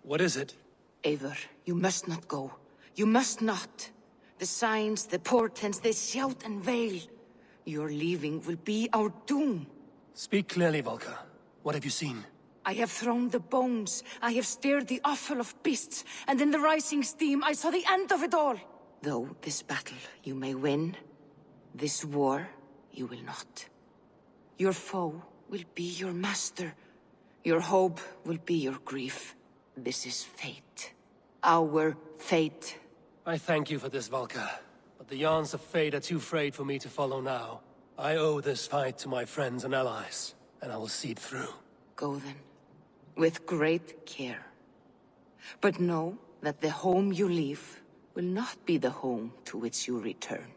What is it? Eivor, you must not go. You must not. The signs, the portents, they shout and wail. Your leaving will be our doom. Speak clearly, Volker. What have you seen? I have thrown the bones. I have stirred the offal of beasts. And in the rising steam, I saw the end of it all. Though this battle you may win, this war you will not. Your foe will be your master. Your hope will be your grief. This is fate. Our fate. I thank you for this, Volker. But the yarns of fate are too frayed for me to follow now. I owe this fight to my friends and allies, and I will see it through. Go then, with great care. But know that the home you leave will not be the home to which you return.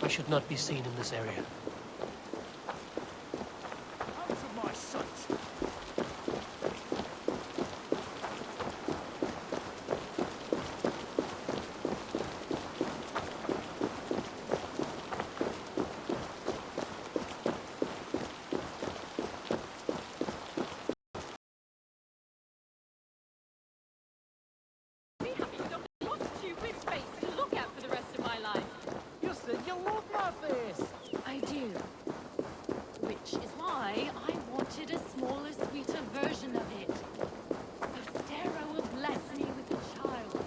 I should not be seen in this area. Out of my sight! I do. Which is why I wanted a smaller, sweeter version of it. Astero will bless me with a child.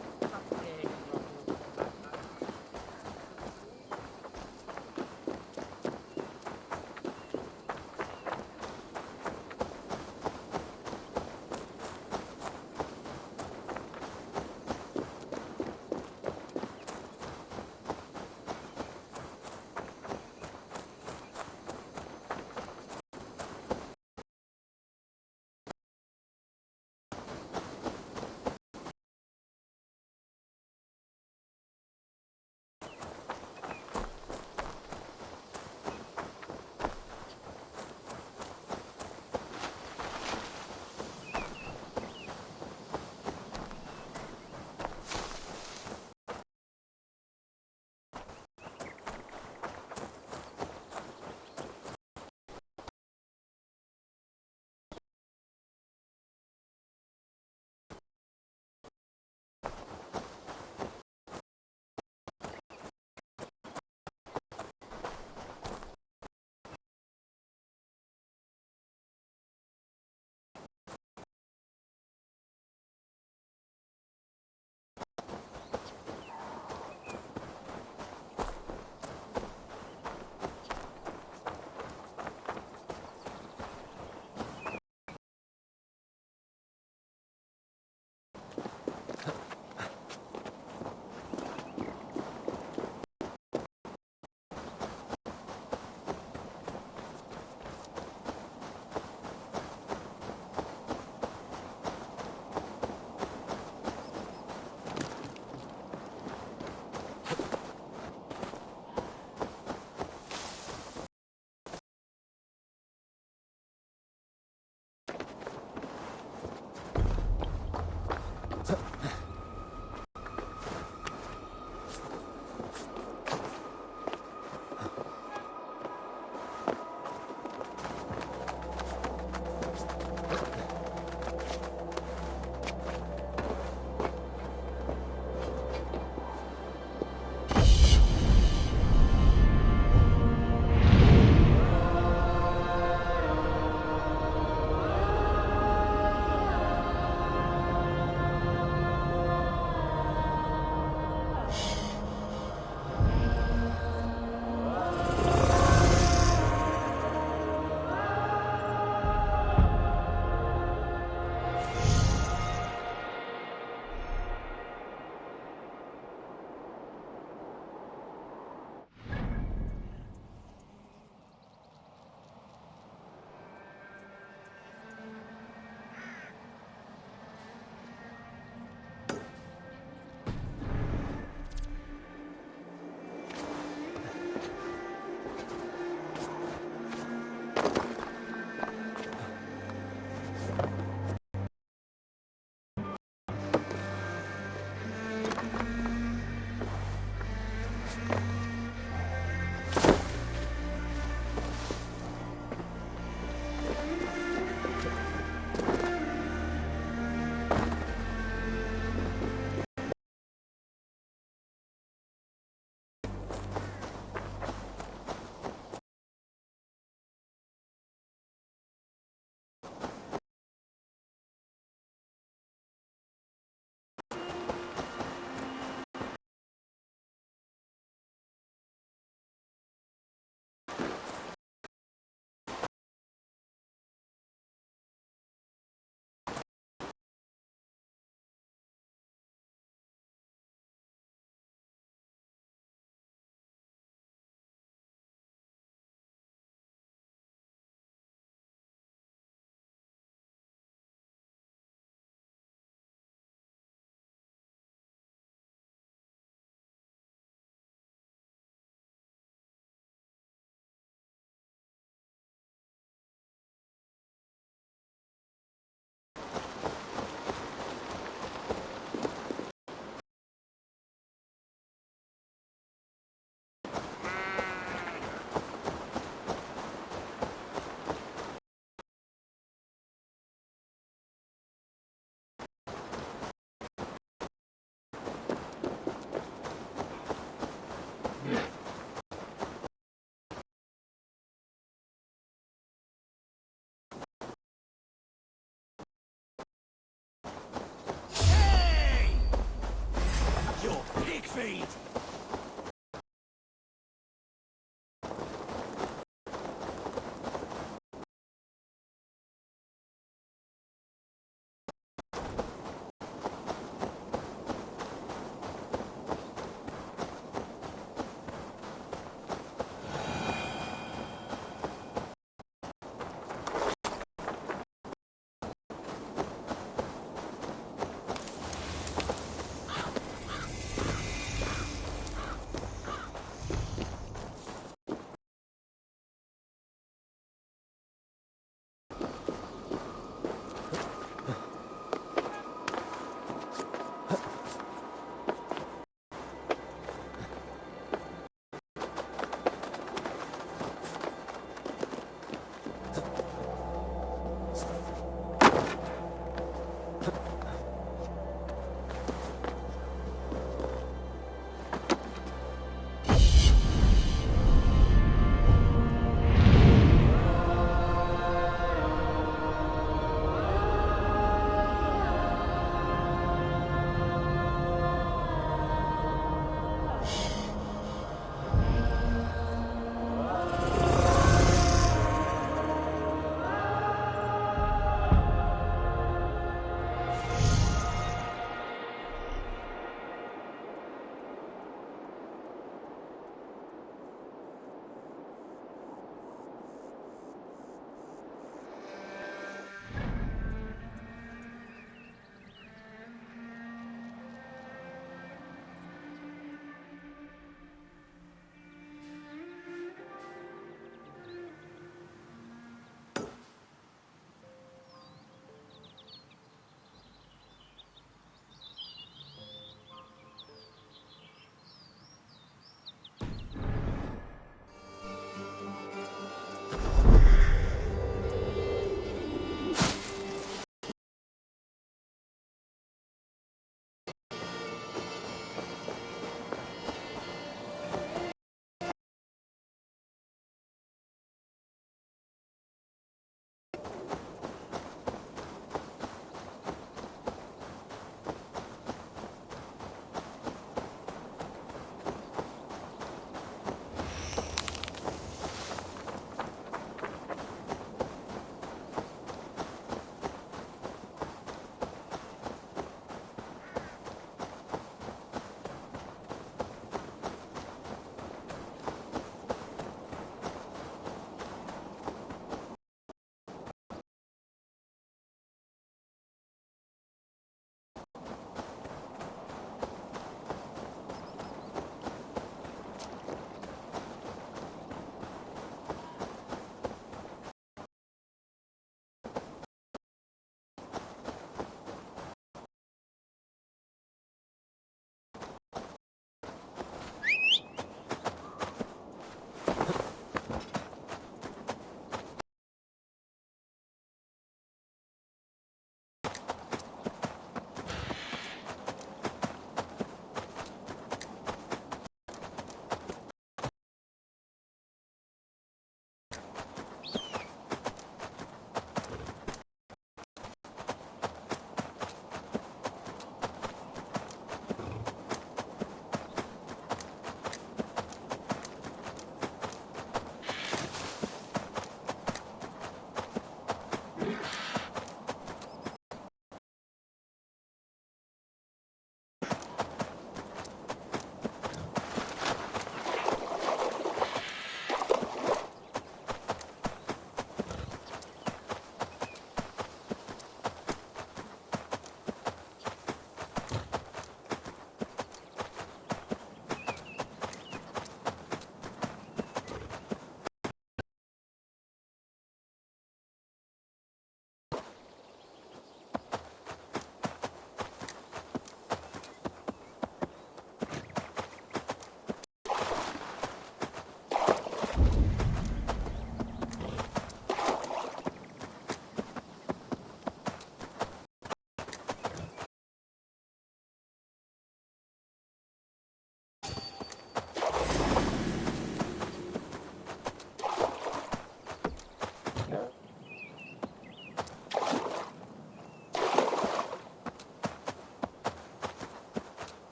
fade.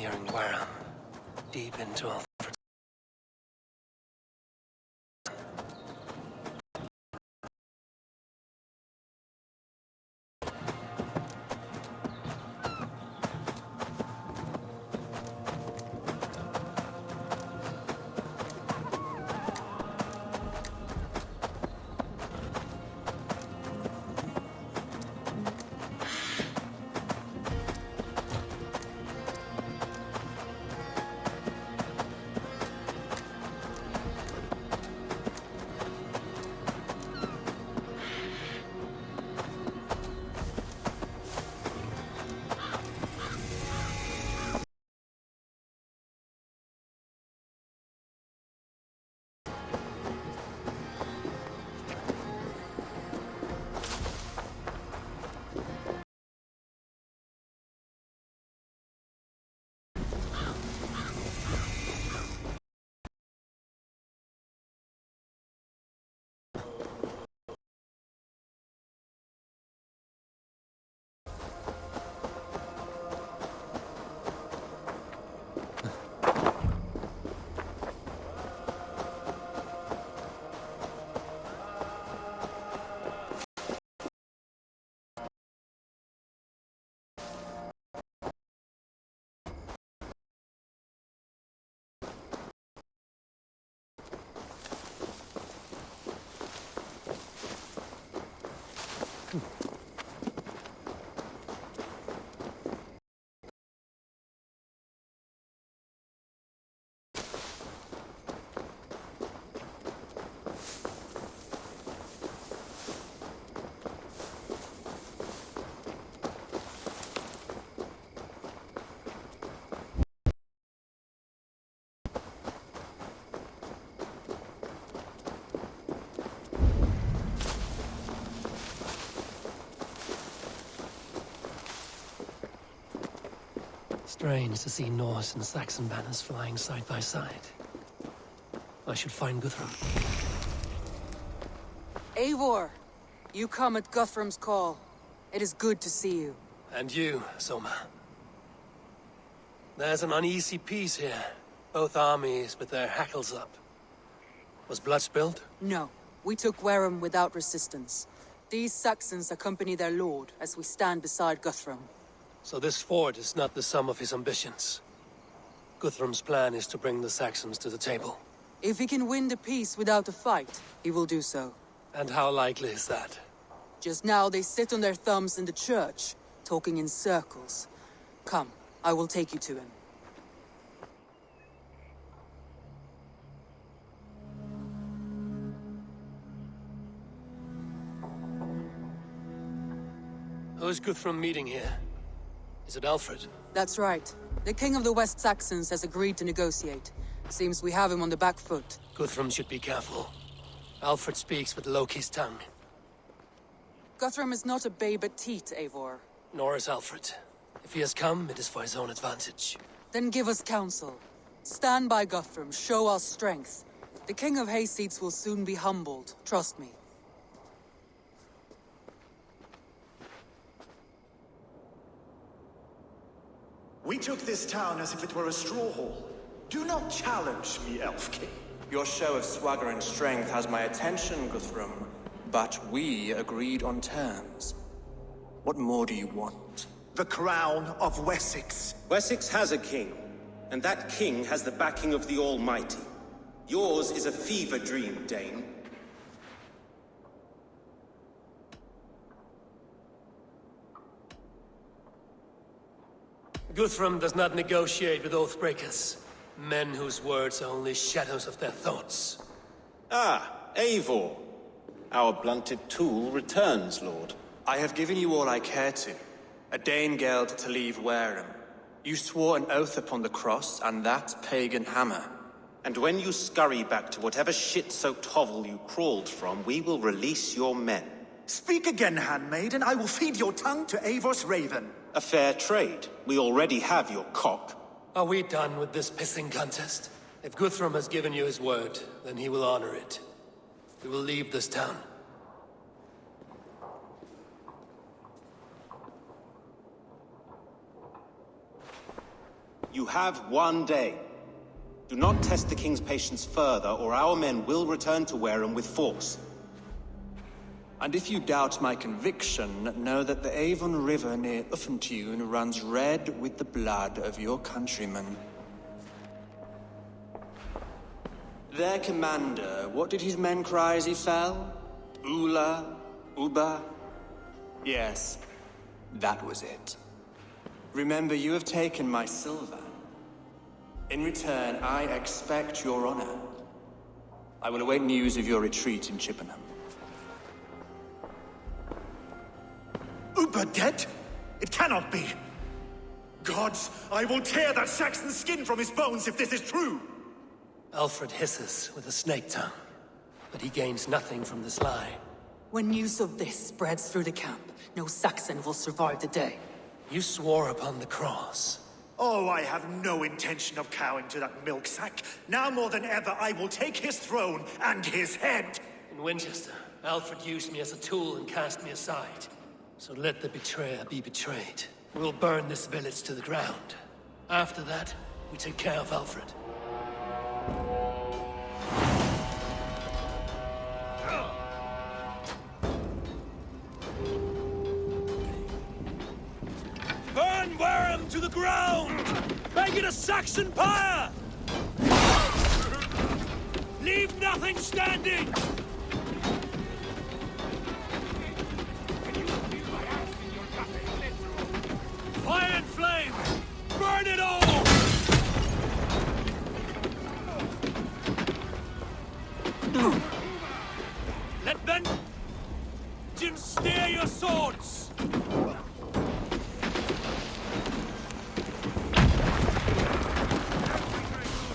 here in Wareham, deep into Alfred. Strange to see Norse and Saxon banners flying side by side. I should find Guthrum. Eivor, you come at Guthrum's call. It is good to see you. And you, Soma. There's an uneasy peace here. Both armies with their hackles up. Was blood spilled? No, we took Wareham without resistance. These Saxons accompany their lord as we stand beside Guthrum. So this fort is not the sum of his ambitions. Guthrum's plan is to bring the Saxons to the table. If he can win the peace without a fight, he will do so. And how likely is that? Just now they sit on their thumbs in the church, talking in circles. Come, I will take you to him. Who is Guthrum meeting here? Is it Alfred? That's right. The king of the West Saxons has agreed to negotiate. Seems we have him on the back foot. Guthrum should be careful. Alfred speaks with Loki's tongue. Guthrum is not a babe at teat, Eivor. Nor is Alfred. If he has come, it is for his own advantage. Then give us counsel. Stand by Guthrum, show our strength. The king of Hayseeds will soon be humbled, trust me. We took this town as if it were a straw hall. Do not challenge me, Elf King. Your show of swagger and strength has my attention, Guthrum. But we agreed on terms. What more do you want? The crown of Wessex. Wessex has a king, and that king has the backing of the Almighty. Yours is a fever dream, Dane. Guthrum does not negotiate with oathbreakers. Men whose words are only shadows of their thoughts. Ah, Eivor. Our blunted tool returns, Lord. I have given you all I care to. A Danegeld to leave Wareham. You swore an oath upon the cross, and that pagan hammer. And when you scurry back to whatever shit-soaked hovel you crawled from, we will release your men. Speak again, handmaid, and I will feed your tongue to Eivor's raven. A fair trade. We already have your cock. Are we done with this pissing contest? If Guthrum has given you his word, then he will honor it. We will leave this town. You have 1 day. Do not test the king's patience further, or our men will return to Wareham with force. And if you doubt my conviction, know that the Avon River near Uffentune runs red with the blood of your countrymen. Their commander, what did his men cry as he fell? Ula? Uba? Yes, that was it. Remember, you have taken my silver. In return, I expect your honor. I will await news of your retreat in Chippenham. Uber dead? It cannot be! Gods, I will tear that Saxon's skin from his bones if this is true! Alfred hisses with a snake tongue, but he gains nothing from this lie. When news of this spreads through the camp, no Saxon will survive the day. You swore upon the cross. Oh, I have no intention of cowing to that milk sack. Now more than ever, I will take his throne and his head! In Winchester, Alfred used me as a tool and cast me aside. So let the betrayer be betrayed. We'll burn this village to the ground. After that, we take care of Alfred. Burn Wareham to the ground! Make it a Saxon pyre! Leave nothing standing! Fire and flame! Burn it all! Let vengeance steer your swords!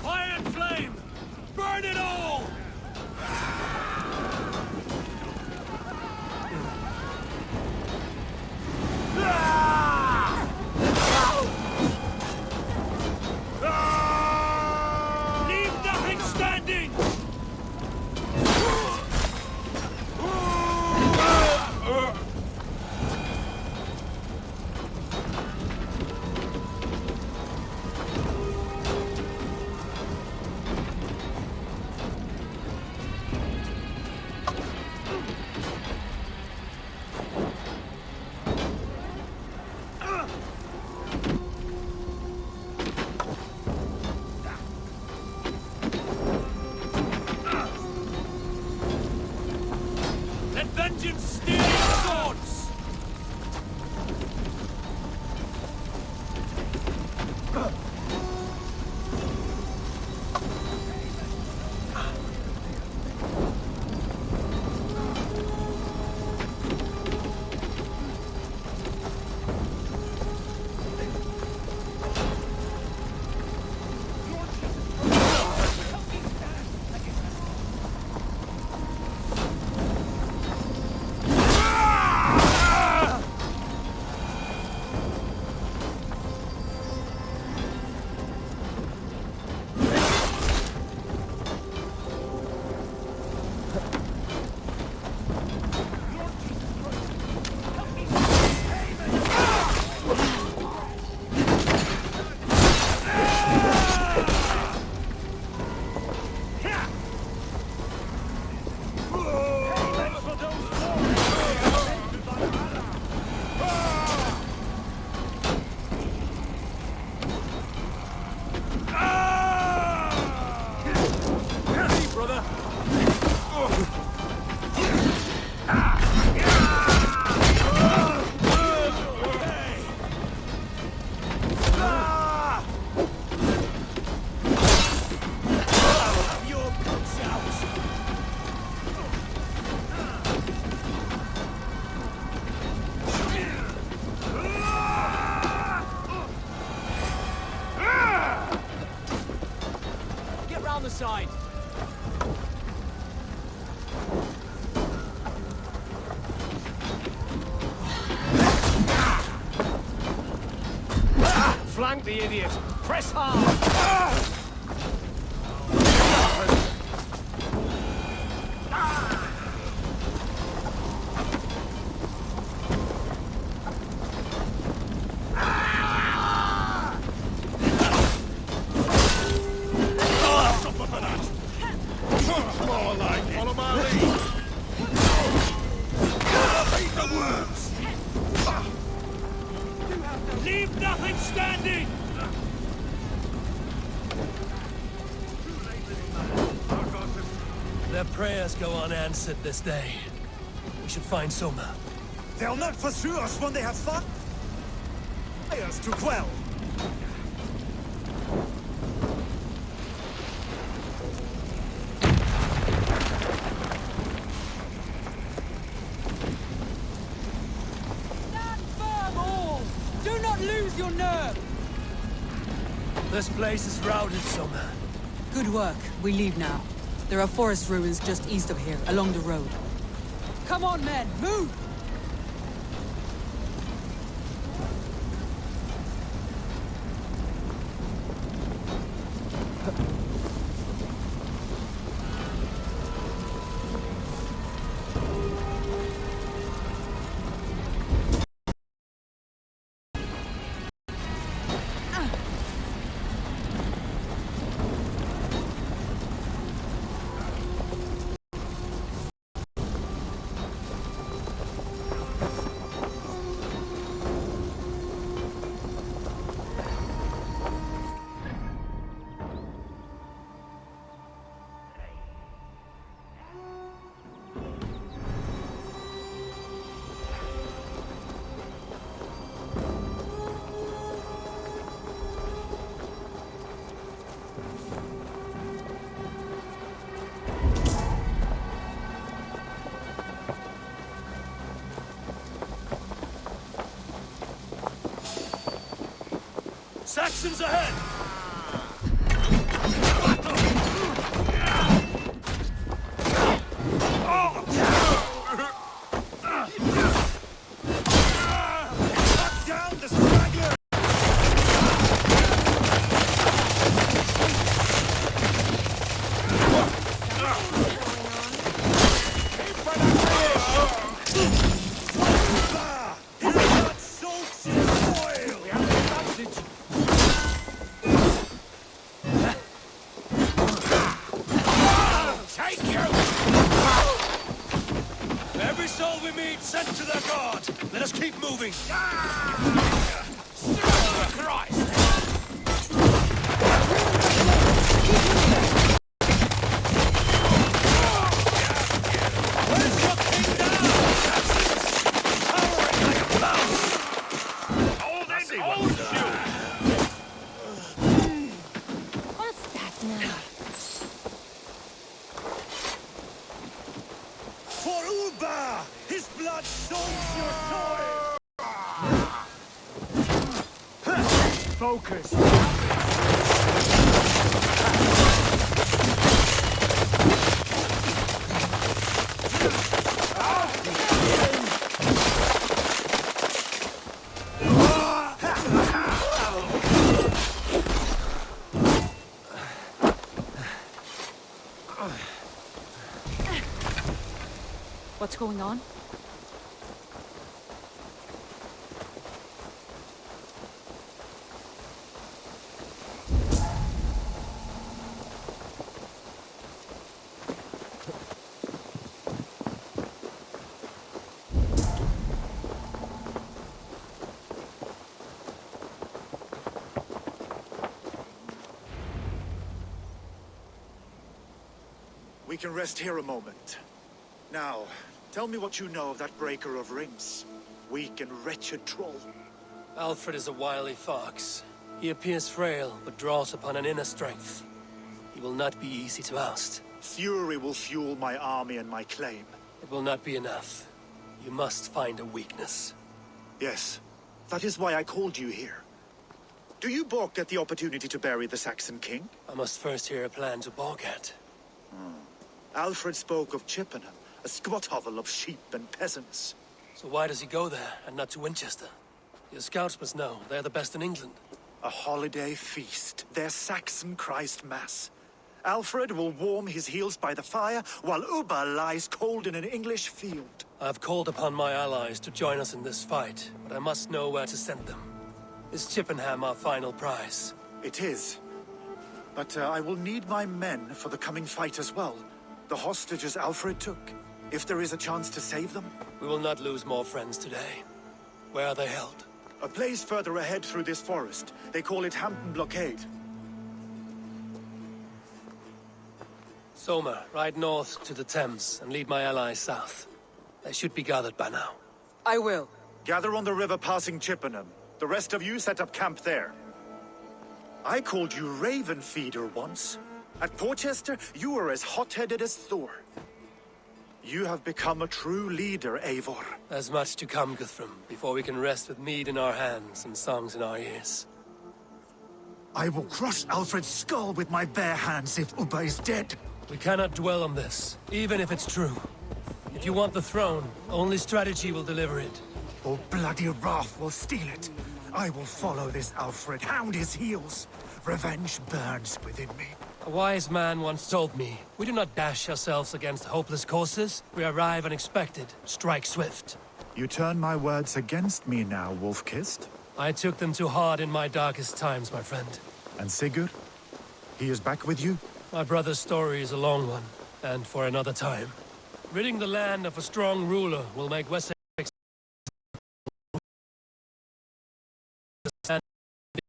Fire and flame! Burn it all! Leave nothing standing! Let vengeance steer your swords! Get round the side. Flank the idiot! Press hard! remain standing! Their prayers go unanswered this day. We should find Soma. They'll not pursue us when they have fun. Fires to quell. Stand firm, all! Do not lose your nerve! This place is routed, Soma. Good work. We leave now. There are forest ruins just east of here, along the road. Come on, men! Move! Saxons ahead! Cut down the straggler! His blood soaks in oil! We have an advantage! Take you! Every soul we meet sent to their god. Let us keep moving. Christ! Where's your king down, Saxons? Towering like a mouse! Hold it, hold you! What's that now? For Uba! His blood soaks your soil! Focus! What's going on? We can rest here a moment. Now, tell me what you know of that breaker of rings. Weak and wretched troll. Alfred is a wily fox. He appears frail, but draws upon an inner strength. He will not be easy to oust. Fury will fuel my army and my claim. It will not be enough. You must find a weakness. Yes, that is why I called you here. Do you balk at the opportunity to bury the Saxon king? I must first hear a plan to balk at. Alfred spoke of Chippenham, a squat hovel of sheep and peasants. So why does he go there, and not to Winchester? Your scouts must know. They're the best in England. A holiday feast, their Saxon Christ Mass. Alfred will warm his heels by the fire, while Uba lies cold in an English field. I've called upon my allies to join us in this fight, but I must know where to send them. Is Chippenham our final prize? It is. But I will need my men for the coming fight as well. The hostages Alfred took. If there is a chance to save them. We will not lose more friends today. Where are they held? A place further ahead through this forest. They call it Hampton Blockade. Soma, ride north to the Thames and lead my allies south. They should be gathered by now. I will. Gather on the river passing Chippenham. The rest of you set up camp there. I called you Raven Feeder once. At Porchester, you were as hot-headed as Thor. You have become a true leader, Eivor. There's much to come, Guthrum, before we can rest with mead in our hands and songs in our ears. I will crush Alfred's skull with my bare hands if Ubba is dead. We cannot dwell on this, even if it's true. If you want the throne, only strategy will deliver it. Or bloody wrath will steal it. I will follow this Alfred, hound his heels. Revenge burns within me. A wise man once told me, we do not dash ourselves against hopeless courses. We arrive unexpected, strike swift. You turn my words against me now, Wolf-Kissed. I took them too hard in my darkest times, my friend. And Sigurd? He is back with you? My brother's story is a long one, and for another time. Ridding the land of a strong ruler will make Wessex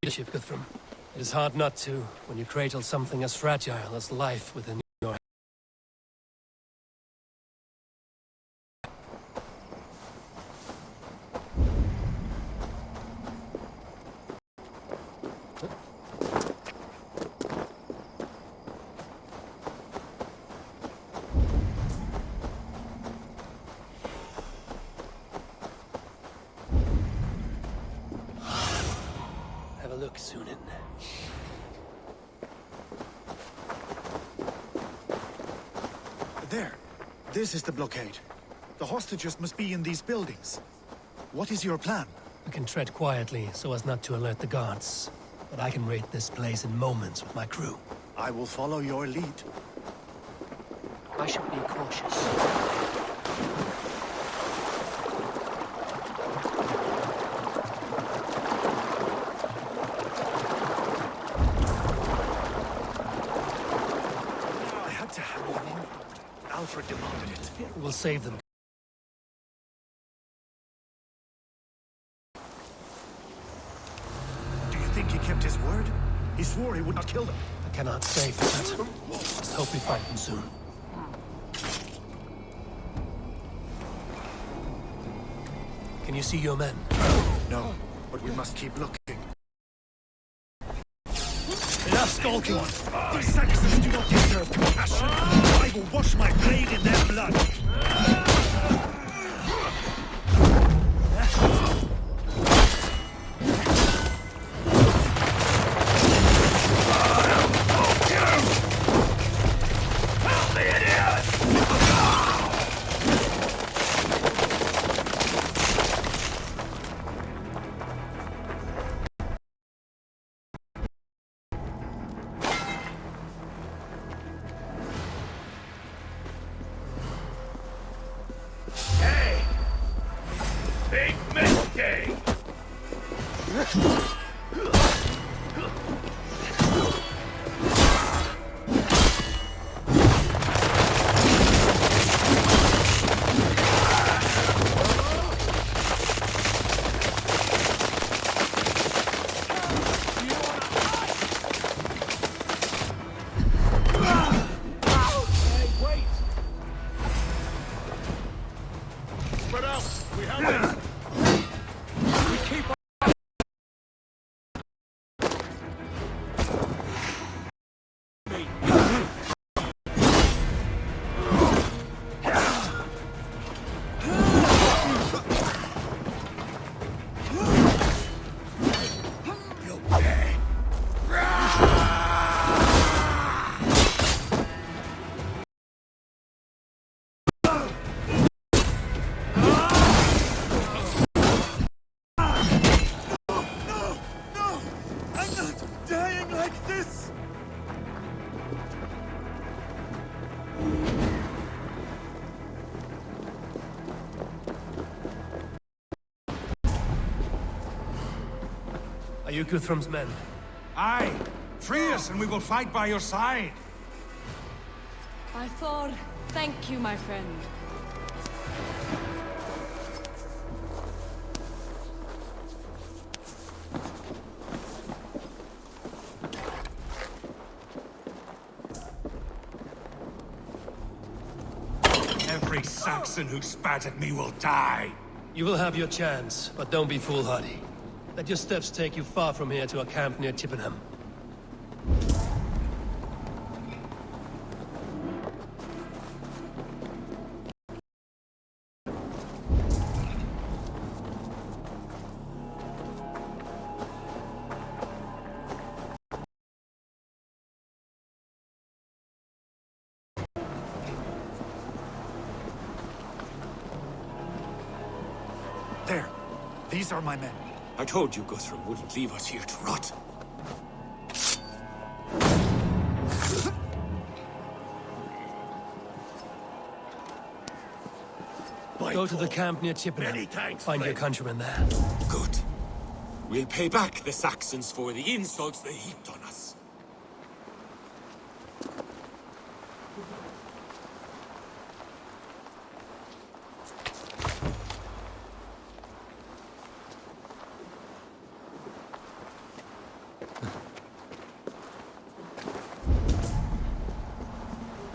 leadership, Guthrum. It is hard not to, when you cradle something as fragile as life within your hand. Have a look, Sunan. There. This is the blockade. The hostages must be in these buildings. What is your plan? We can tread quietly so as not to alert the guards. But I can raid this place in moments with my crew. I will follow your lead. I should be cautious. I had to have them in. Alfred demanded it. We'll save them. Do you think he kept his word? He swore he would not kill them. I cannot say for that. Just hope we find them soon. Can you see your men? No, but we must keep looking. Enough skulking! These Saxons do not deserve compassion. I will wash my blade in their blood. Big mistake! Spread out! We have this! We keep on! Are you Guthrum's men? Aye! Free us and we will fight by your side! By Thor, thank you, my friend. Every Saxon who spat at me will die. You will have your chance, but don't be foolhardy. Let your steps take you far from here to a camp near Chippenham. There. These are my men. I told you Guthrum wouldn't leave us here to rot. Go to the camp near Chippenham. Many thanks, Find your friend. countrymen there. Good. We'll pay back the Saxons for the insults they heaped on us.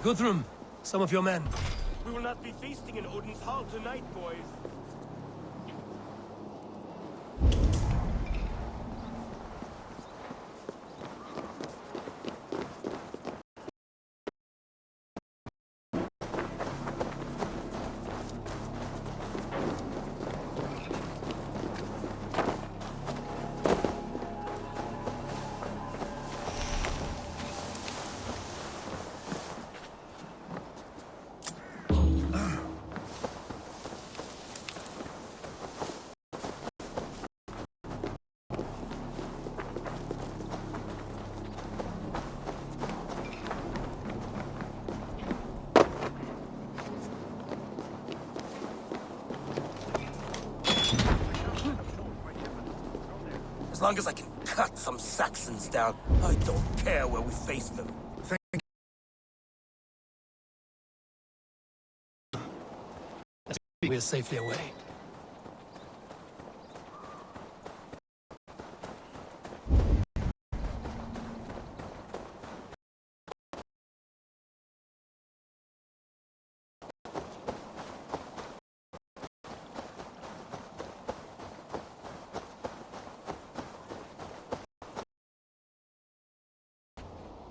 Guthrum, some of your men. We will not be feasting in Odin's hall tonight, boys. As long as I can cut some Saxons down, I don't care where we face them. We're safely away.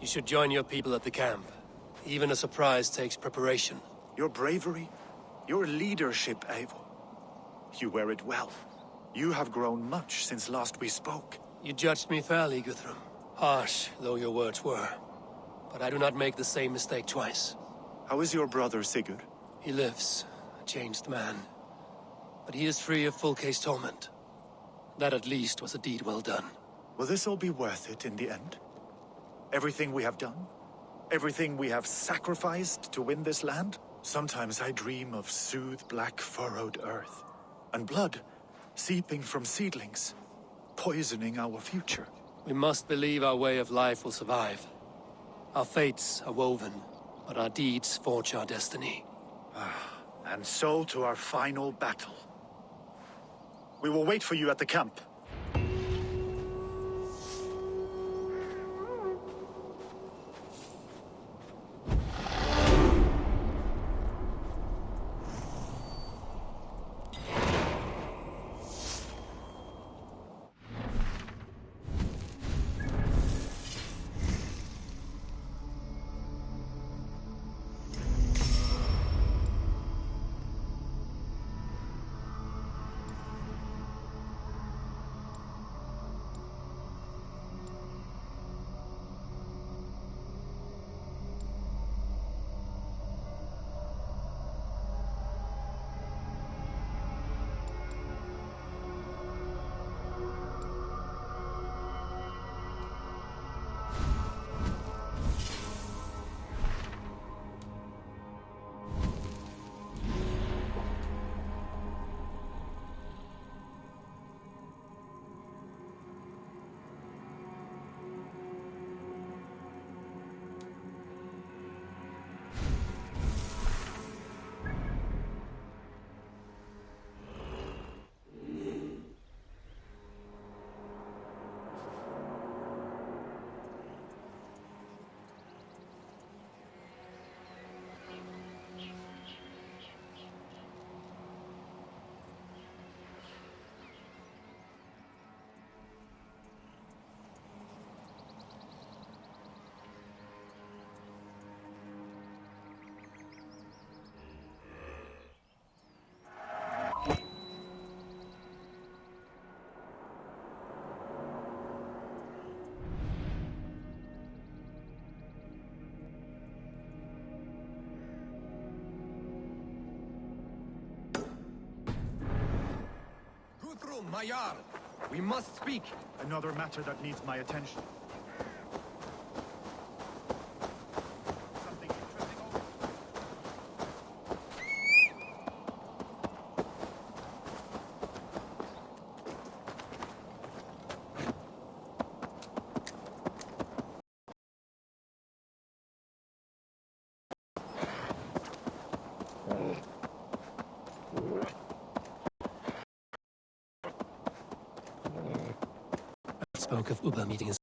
You should join your people at the camp. Even a surprise takes preparation. Your bravery, your leadership, Eivor. You wear it well. You have grown much since last we spoke. You judged me fairly, Guthrum. Harsh though your words were. But I do not make the same mistake twice. How is your brother, Sigurd? He lives, a changed man. But he is free of full case torment. That at least was a deed well done. Will this all be worth it in the end? Everything we have done? Everything we have sacrificed to win this land? Sometimes I dream of soothed black furrowed earth, and blood seeping from seedlings, poisoning our future. We must believe our way of life will survive. Our fates are woven, but our deeds forge our destiny. And so to our final battle. We will wait for you at the camp. Tulum, my Jarl. We must speak. Another matter that needs my attention. Something interesting over... Spoke of Uber meeting.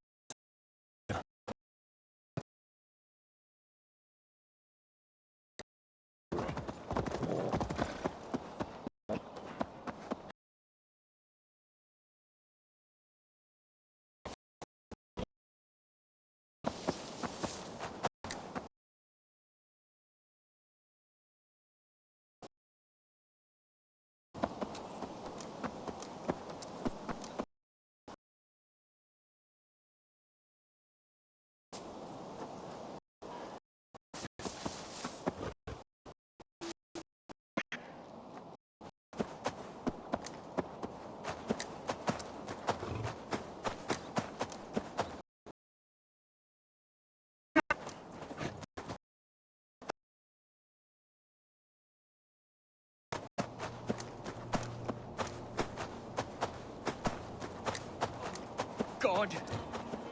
God,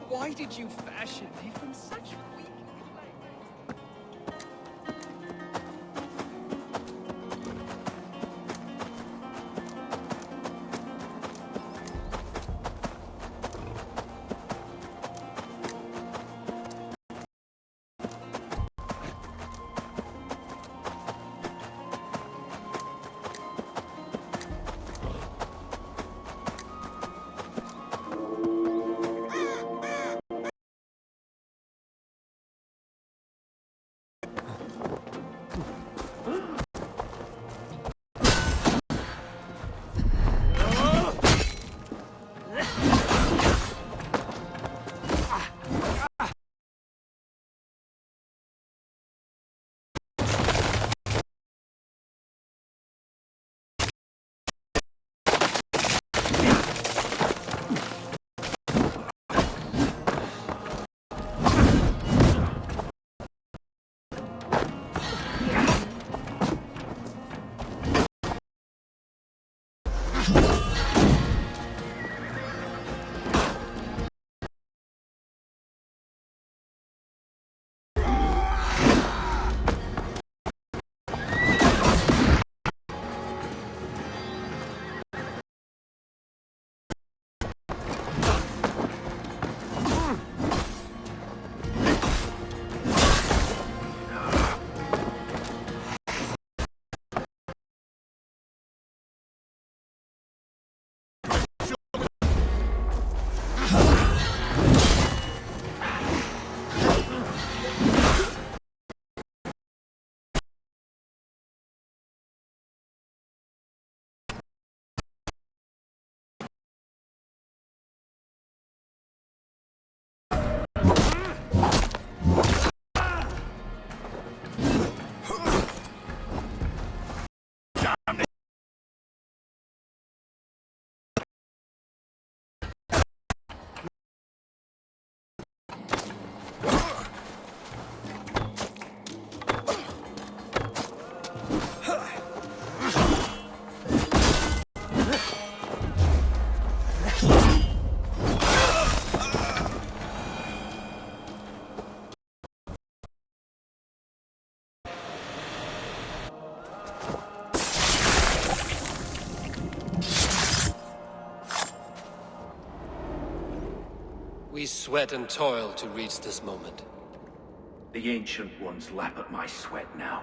why did you fashion me from such weak clay? We sweat and toil to reach this moment. The Ancient Ones lap at my sweat now.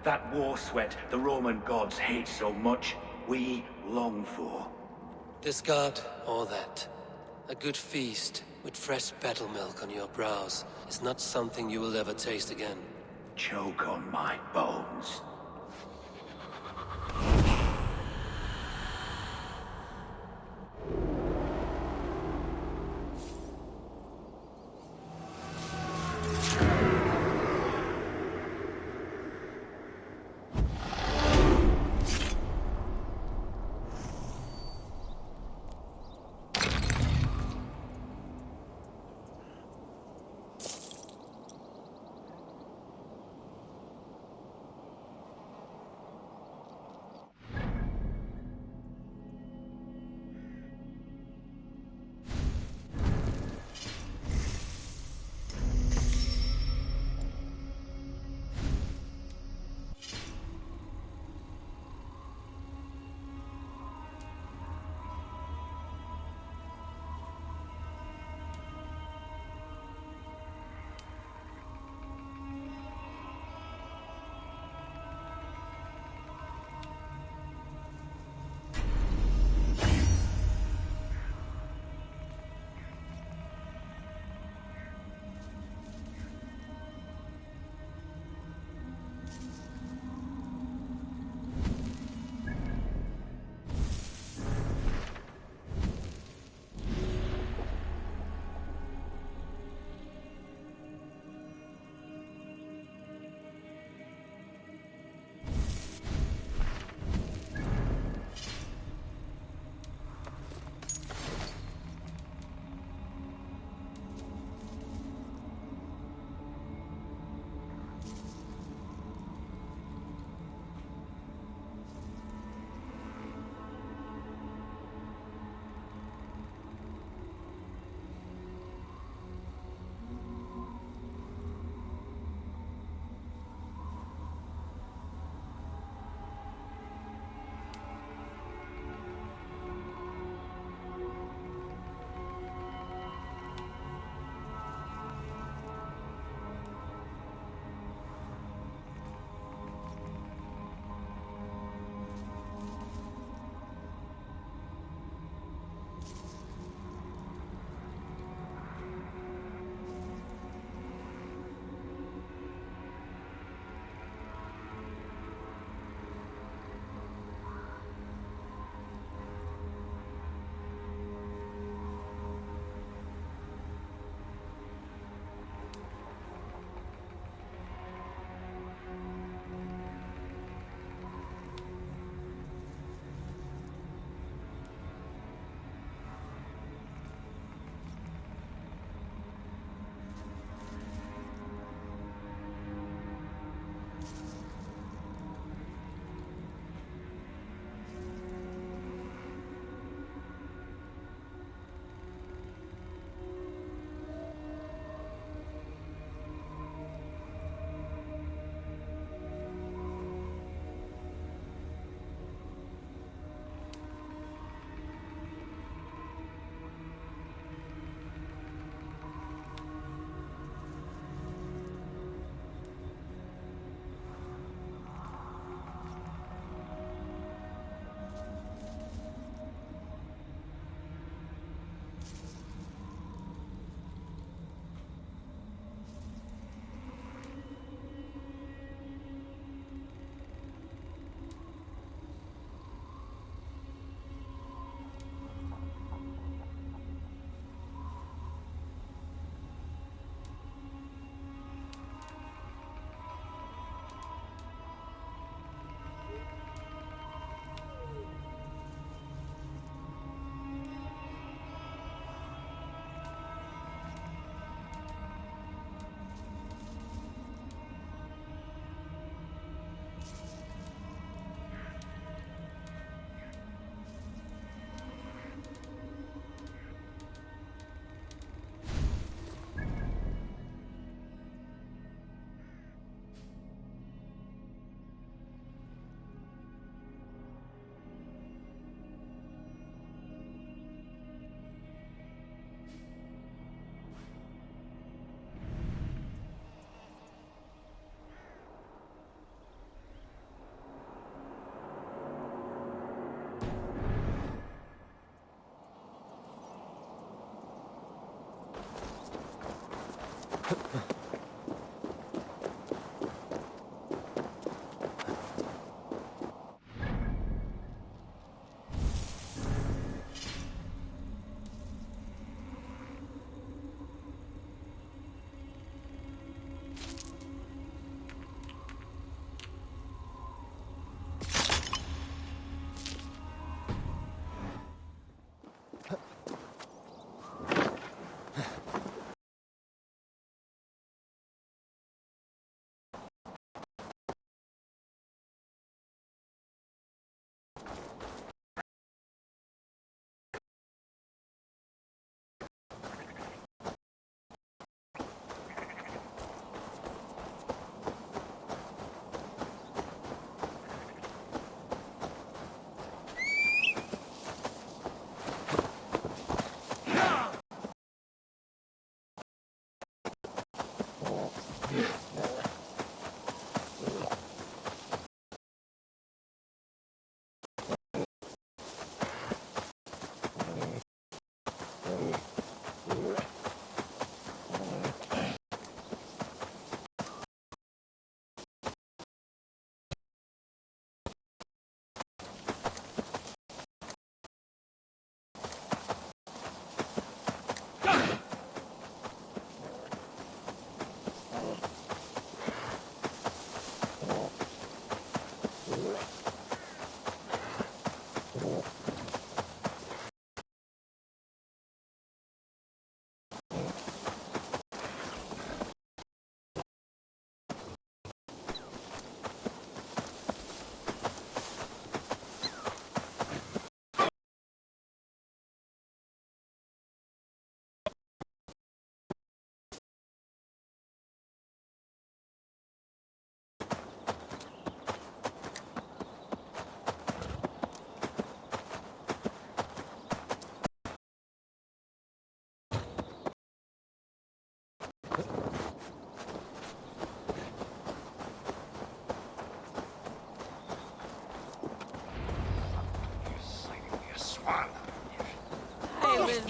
That war sweat the Roman gods hate so much, we long for. Discard all that. A good feast with fresh battle milk on your brows is not something you will ever taste again. Choke on my bones.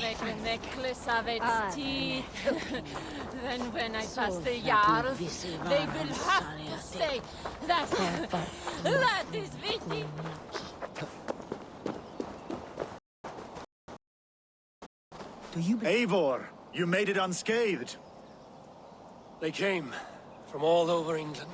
make a necklace of its teeth. Then when I pass the Jarl, they will have to say that that is witty. Eivor, you made it unscathed. They came from all over England.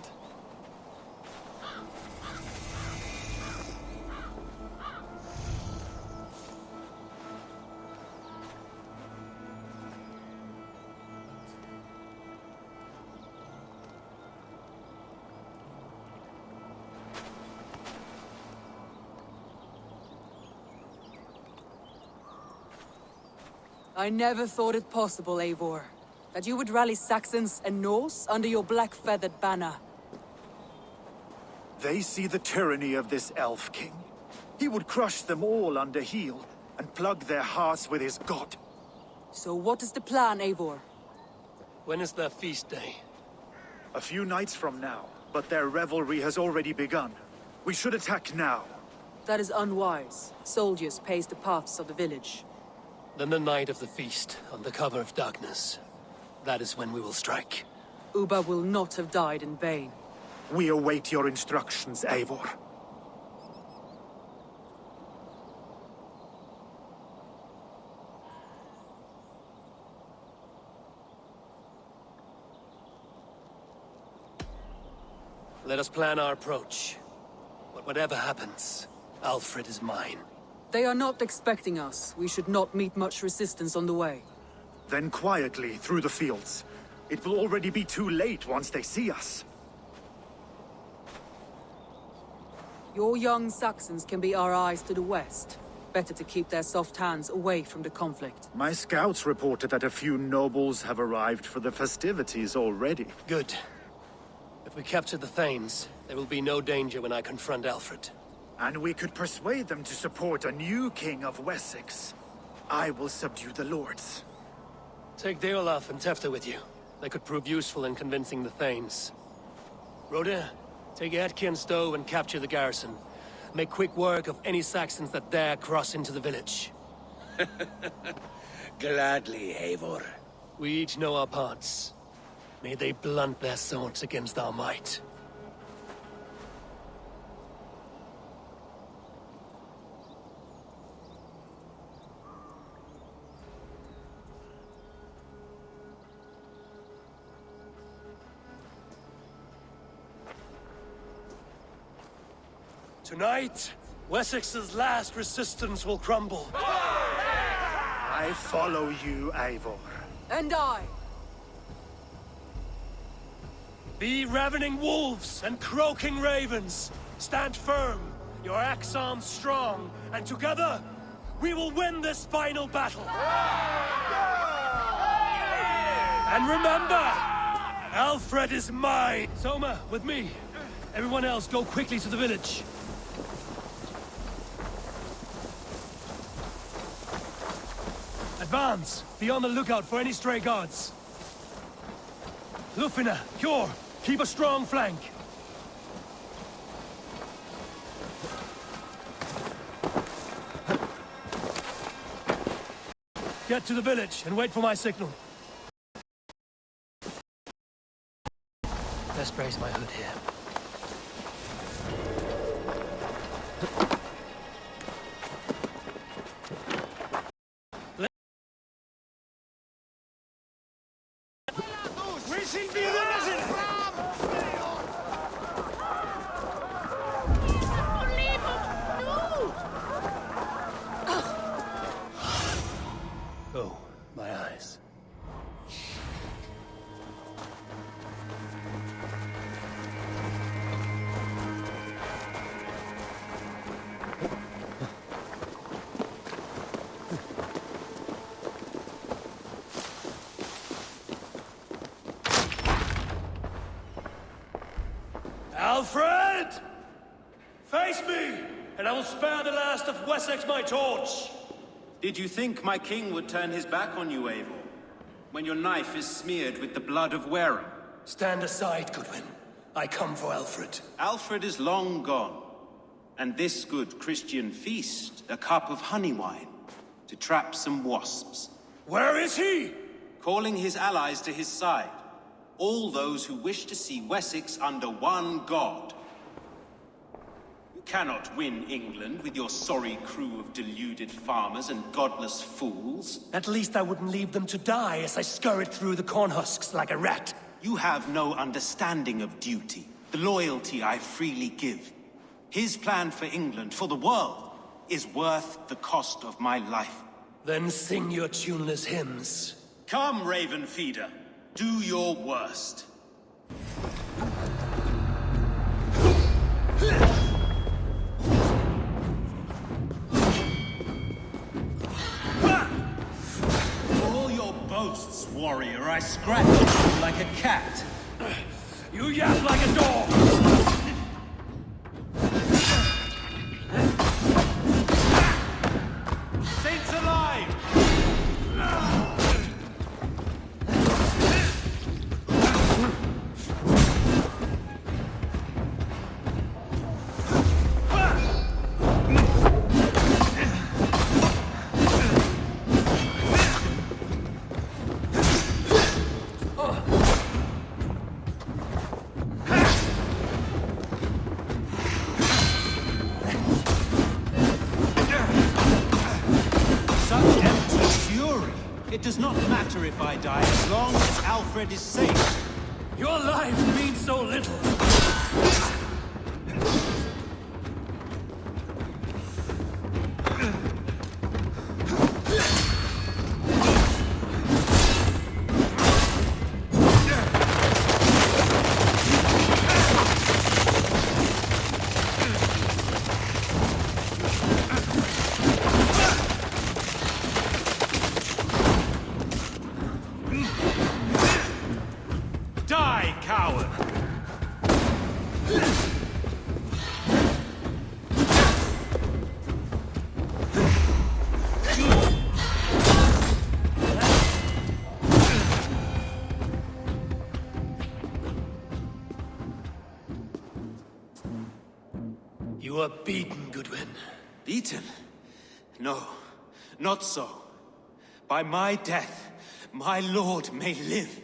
I never thought it possible, Eivor, that you would rally Saxons and Norse under your black-feathered banner. They see the tyranny of this elf king. He would crush them all under heel and plug their hearts with his god. So what is the plan, Eivor? When is their feast day? A few nights from now, but their revelry has already begun. We should attack now. That is unwise. Soldiers pace the paths of the village. Then the night of the feast, under cover of darkness. That is when we will strike. Ubba will not have died in vain. We await your instructions, Eivor. Let us plan our approach. But whatever happens, Alfred is mine. They are not expecting us. We should not meet much resistance on the way. Then quietly through the fields. It will already be too late once they see us. Your young Saxons can be our eyes to the west. Better to keep their soft hands away from the conflict. My scouts reported that a few nobles have arrived for the festivities already. Good. If we capture the Thanes, there will be no danger when I confront Alfred. And we could persuade them to support a new king of Wessex. I will subdue the lords. Take Deolaf and Tefta with you. They could prove useful in convincing the Thanes. Rhoda, take Etki and Stowe and capture the garrison. Make quick work of any Saxons that dare cross into the village. Gladly, Eivor. We each know our parts. May they blunt their swords against our might. Tonight, Wessex's last resistance will crumble. I follow you, Eivor. And I! Be ravening wolves and croaking ravens. Stand firm, your axe arms strong, and together, we will win this final battle. And remember, Alfred is mine. Soma, with me. Everyone else, go quickly to the village. Advance! Be on the lookout for any stray guards. Lufina, Kjor, keep a strong flank. Get to the village and wait for my signal. Best raise my hood here. Oh, my eyes. Alfred! Face me, and I will spare the last of Wessex my torch! Did you think my king would turn his back on you, Eivor? When your knife is smeared with the blood of Wareham? Stand aside, Goodwin. I come for Alfred. Alfred is long gone. And this good Christian feast, a cup of honey wine. to trap some wasps. Where is he? Calling his allies to his side. All those who wish to see Wessex under one god. You cannot win England with your sorry crew of deluded farmers and godless fools. At least I wouldn't leave them to die as I scurried through the corn husks like a rat. You have no understanding of duty, the loyalty I freely give. His plan for England, for the world, is worth the cost of my life. Then sing your tuneless hymns. Come, Raven Feeder. Do your worst. All your boasts, warrior, I scratch you like a cat. You yap like a dog! Saints alive! It does not matter if I die, as long as Alfred is safe. Your life means so little. Die, coward! You are beaten, Goodwin. Beaten? No, not so. By my death, my lord may live.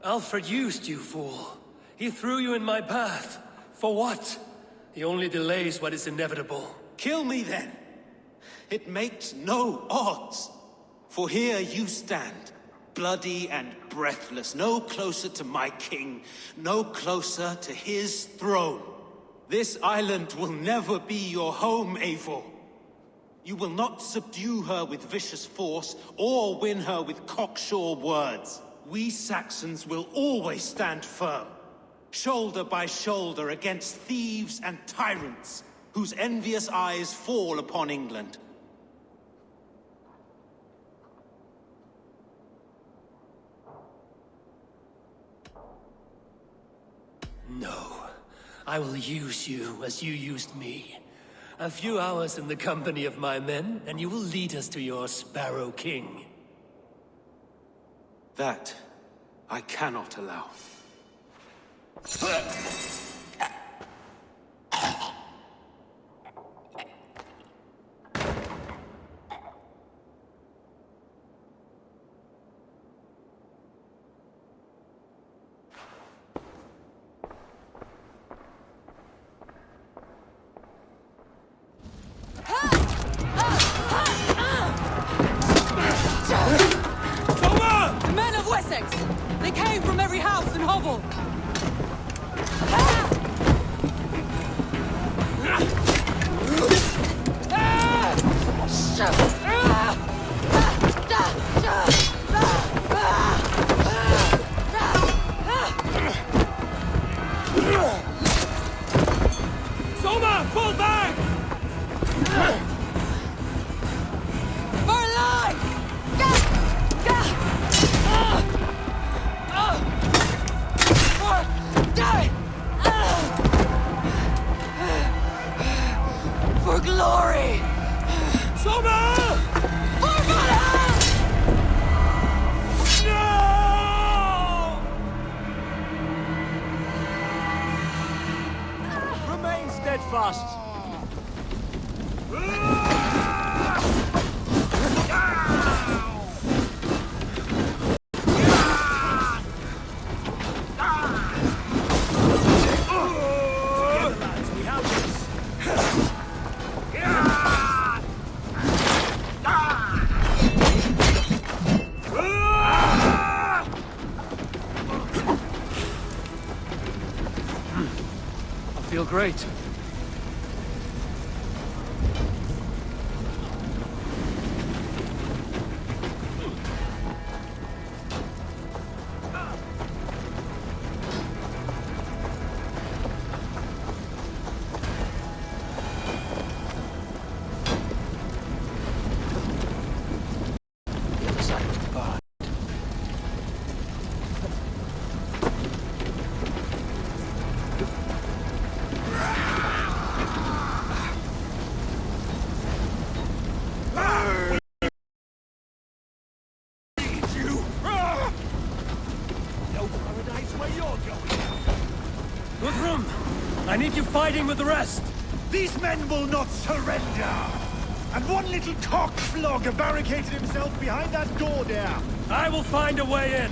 Alfred used you, fool. He threw you in my path. For what? He only delays what is inevitable. Kill me then. It makes no odds. For here you stand, bloody and breathless, no closer to my king, no closer to his throne. This island will never be your home, Eivor. You will not subdue her with vicious force, or win her with cocksure words. We Saxons will always stand firm, shoulder by shoulder against thieves and tyrants, whose envious eyes fall upon England. No. I will use you as you used me. A few hours in the company of my men, and you will lead us to your Sparrow King. That I cannot allow. The men of Wessex! They came from every house and hovel! Soma, pull back! For life! For glory! Soma! For Valhalla! No! Remain steadfast. great. The other side was barred. No paradise where you're going. Guthrum, I need you fighting with the rest. These men will not surrender! And one little cockflogger barricaded himself behind that door there! I will find a way in.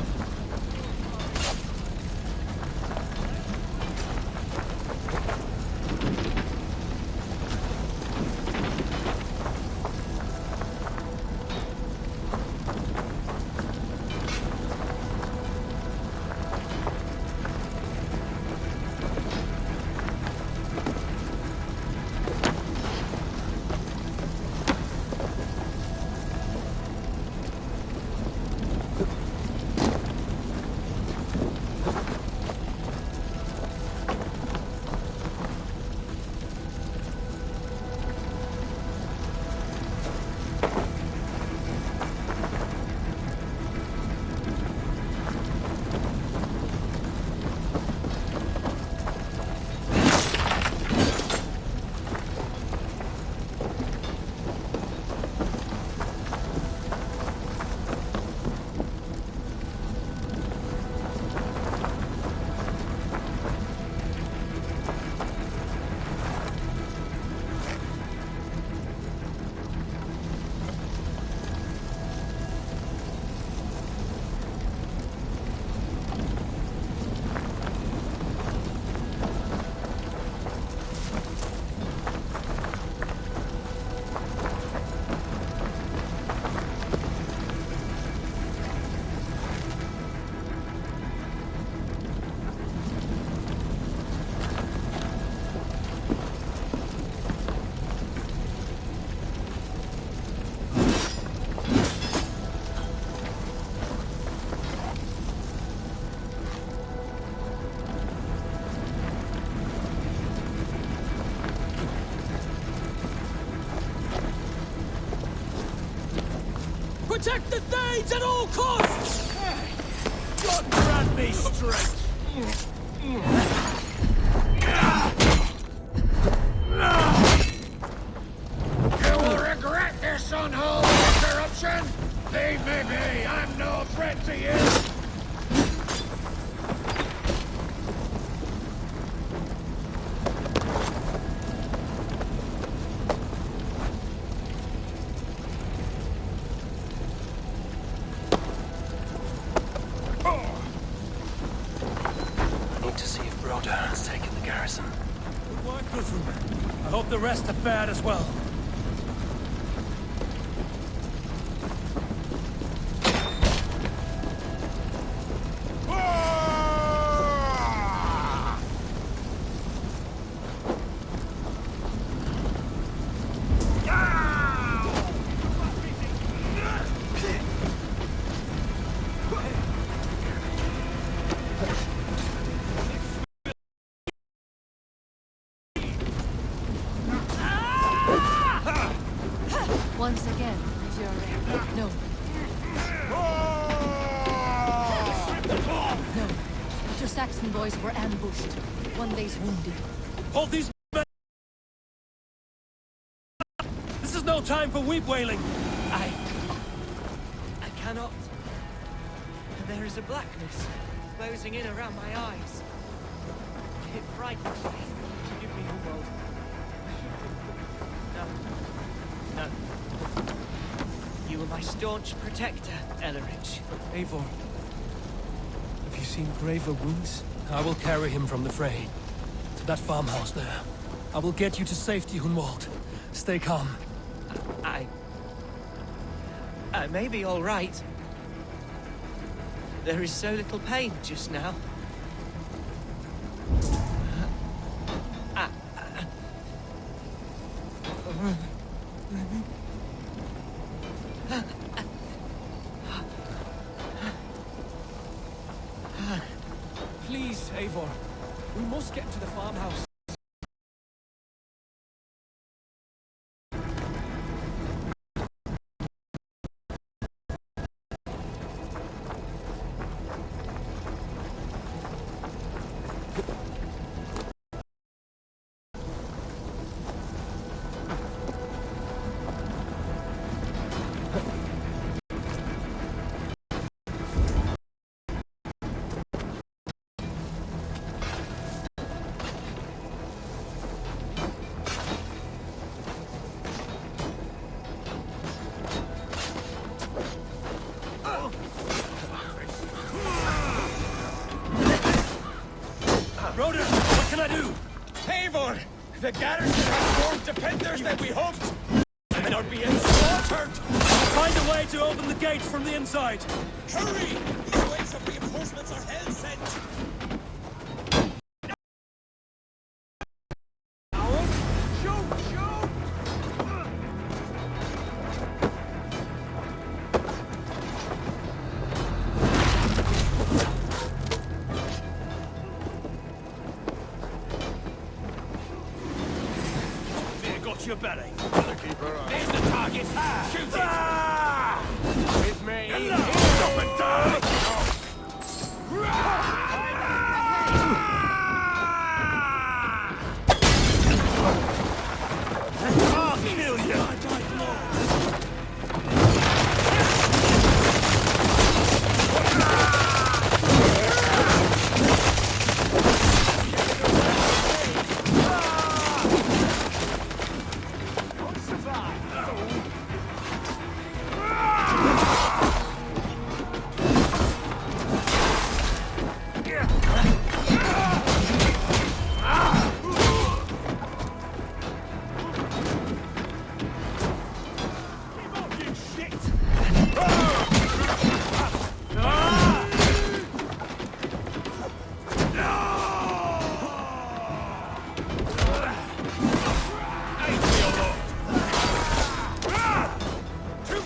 Protect the Thanes at all costs! God grant me strength! You will regret this unholy interruption! Leave me be! I'm no threat to you! I need to see if Broder has taken the garrison. Good work, Guthrum. I hope the rest have fared as well. Once again, if you're... No. No. Your Saxon boys were ambushed. One day's wounded. Hold these men! This is no time for weep wailing! I cannot. There is a blackness closing in around my eyes. It frightens me. Give me a world. No. No. You were my staunch protector, Ellerich. Eivor, have you seen graver wounds? I will carry him from the fray. To that farmhouse there. I will get you to safety, Hunwald. Stay calm. I may be all right. There is so little pain just now. Eivor, we must get to the farmhouse. Rhoda, what can I do? Eivor! The garrison has more defenders than we hoped! And are being slaughtered! Find a way to open the gates from the inside. Hurry! These waves of reinforcements are hell-sent! Your belly. There's the target! Shoot it! With me. Stop and die! I'll kill you.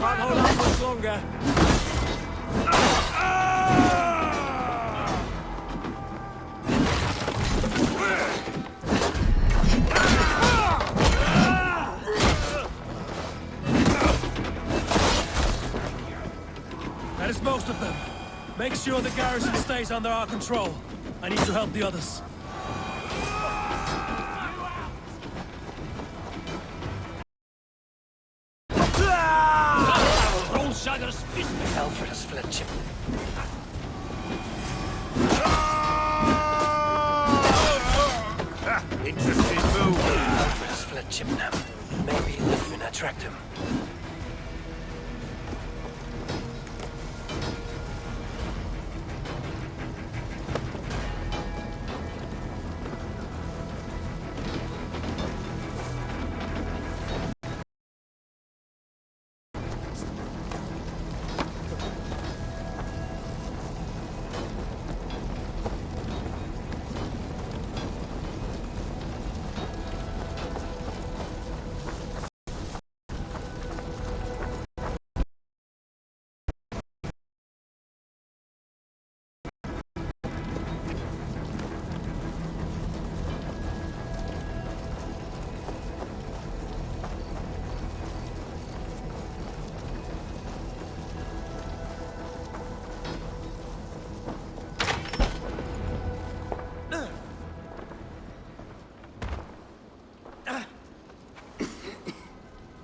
Can't hold out much longer. That is most of them. Make sure the garrison stays under our control. I need to help the others. Alfred has fled, Chip. Interesting move. Alfred has fled, Chip now. Maybe Luthen attract him.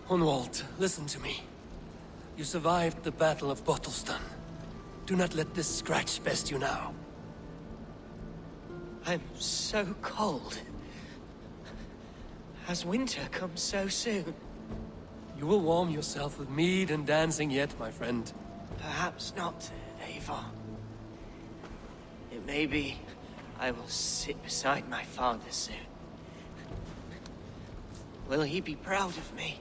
Hunwald, listen to me. You survived the Battle of Bottleston. Do not let this scratch best you now. I'm so cold. Has winter come so soon? You will warm yourself with mead and dancing yet, my friend. Perhaps not, Eivor. It may be I will sit beside my father soon. Will he be proud of me?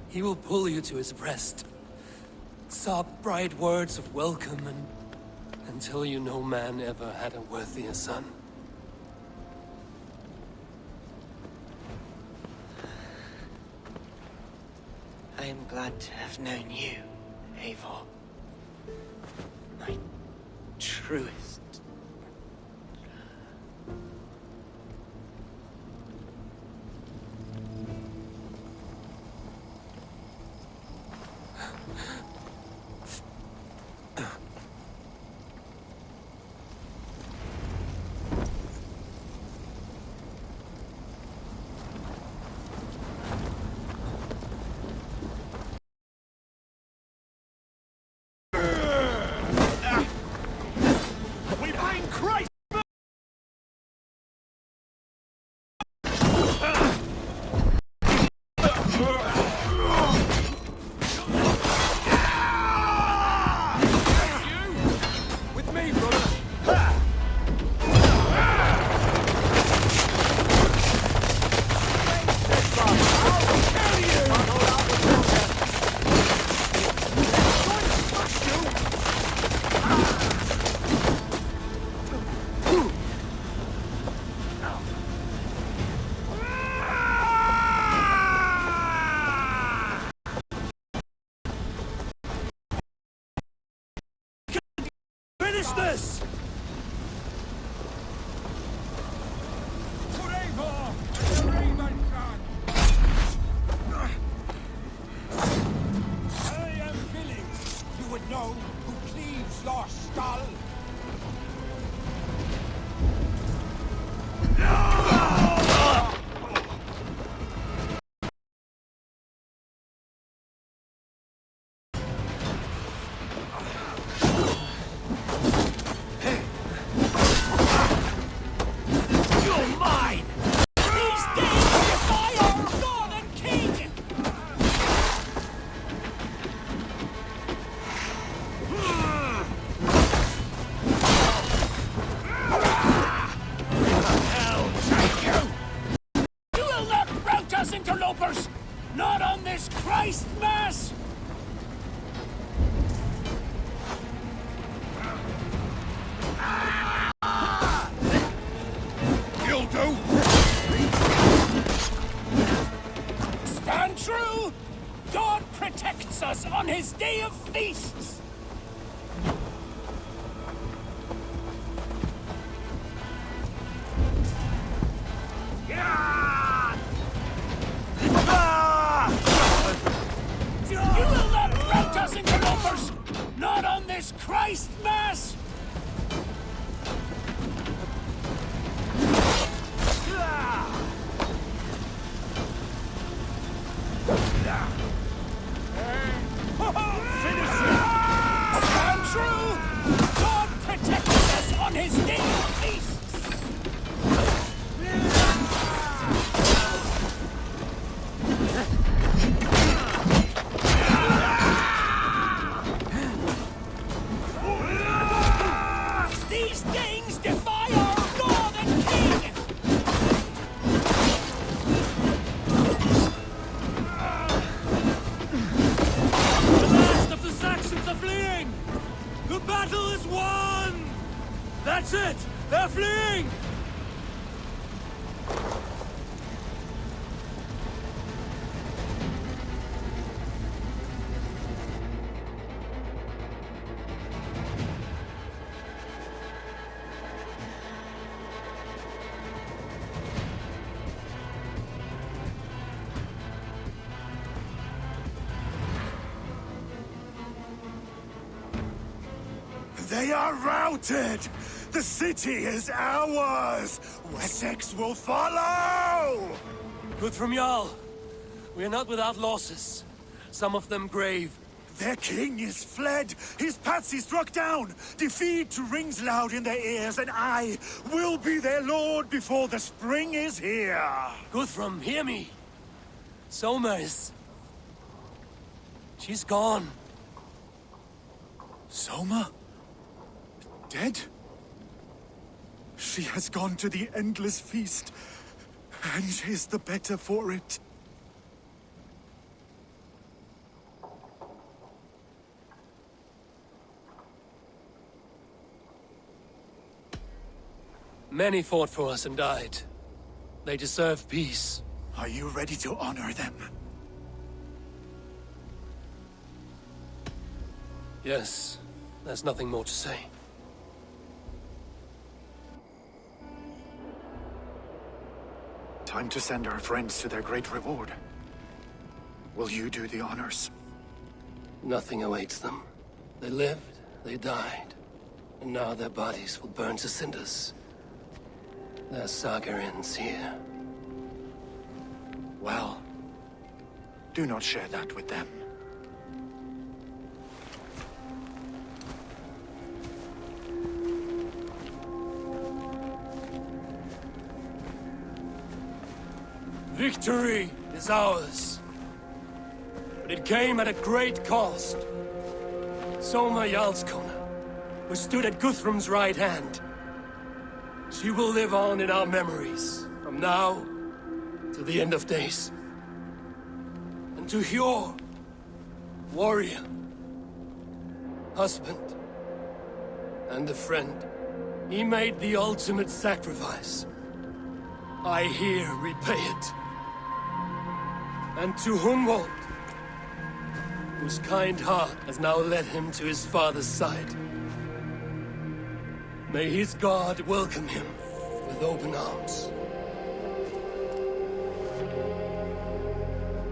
He will pull you to his breast. Sob bright words of welcome until you no man ever had a worthier son. I am glad to have known you, Eivor. My truest finish this! Forever, the Raven God! I am willing. You would know who cleaves your skull. You're mine! These days defy our God and King! Hell take you! You will not rout us, interlopers! Not on this Christ Mass! You'll do. Stand true! God protects us on his day of feasts! You will not rout us, interlopers! Not on this Christ Mass! Stand true! God protects us on his day of feasts! These things defy our God and King! The last of the Saxons are fleeing! The battle is won! That's it! They're fleeing! They are routed! The city is ours! Wessex will follow! Good from Jarl. We are not without losses. Some of them grave. Their king is fled! His patsy struck down! Defeat rings loud in their ears, and I will be their lord before the spring is here! Guthrum, hear me. Soma is... She's gone. Soma? Dead? She has gone to the endless feast, and is the better for it. Many fought for us and died. They deserve peace. Are you ready to honor them? Yes, there's nothing more to say. Time to send our friends to their great reward. Will you do the honors? Nothing awaits them. They lived, they died, and now their bodies will burn to cinders. Their saga ends here. Well, do not share that with them. Victory is ours. But it came at a great cost. Soma Jarlskona, who stood at Guthrum's right hand. She will live on in our memories, from now to the end of days. And to Hjor, warrior, husband, and a friend, he made the ultimate sacrifice. I here repay it. And to Hunwald, whose kind heart has now led him to his father's side. May his god welcome him with open arms.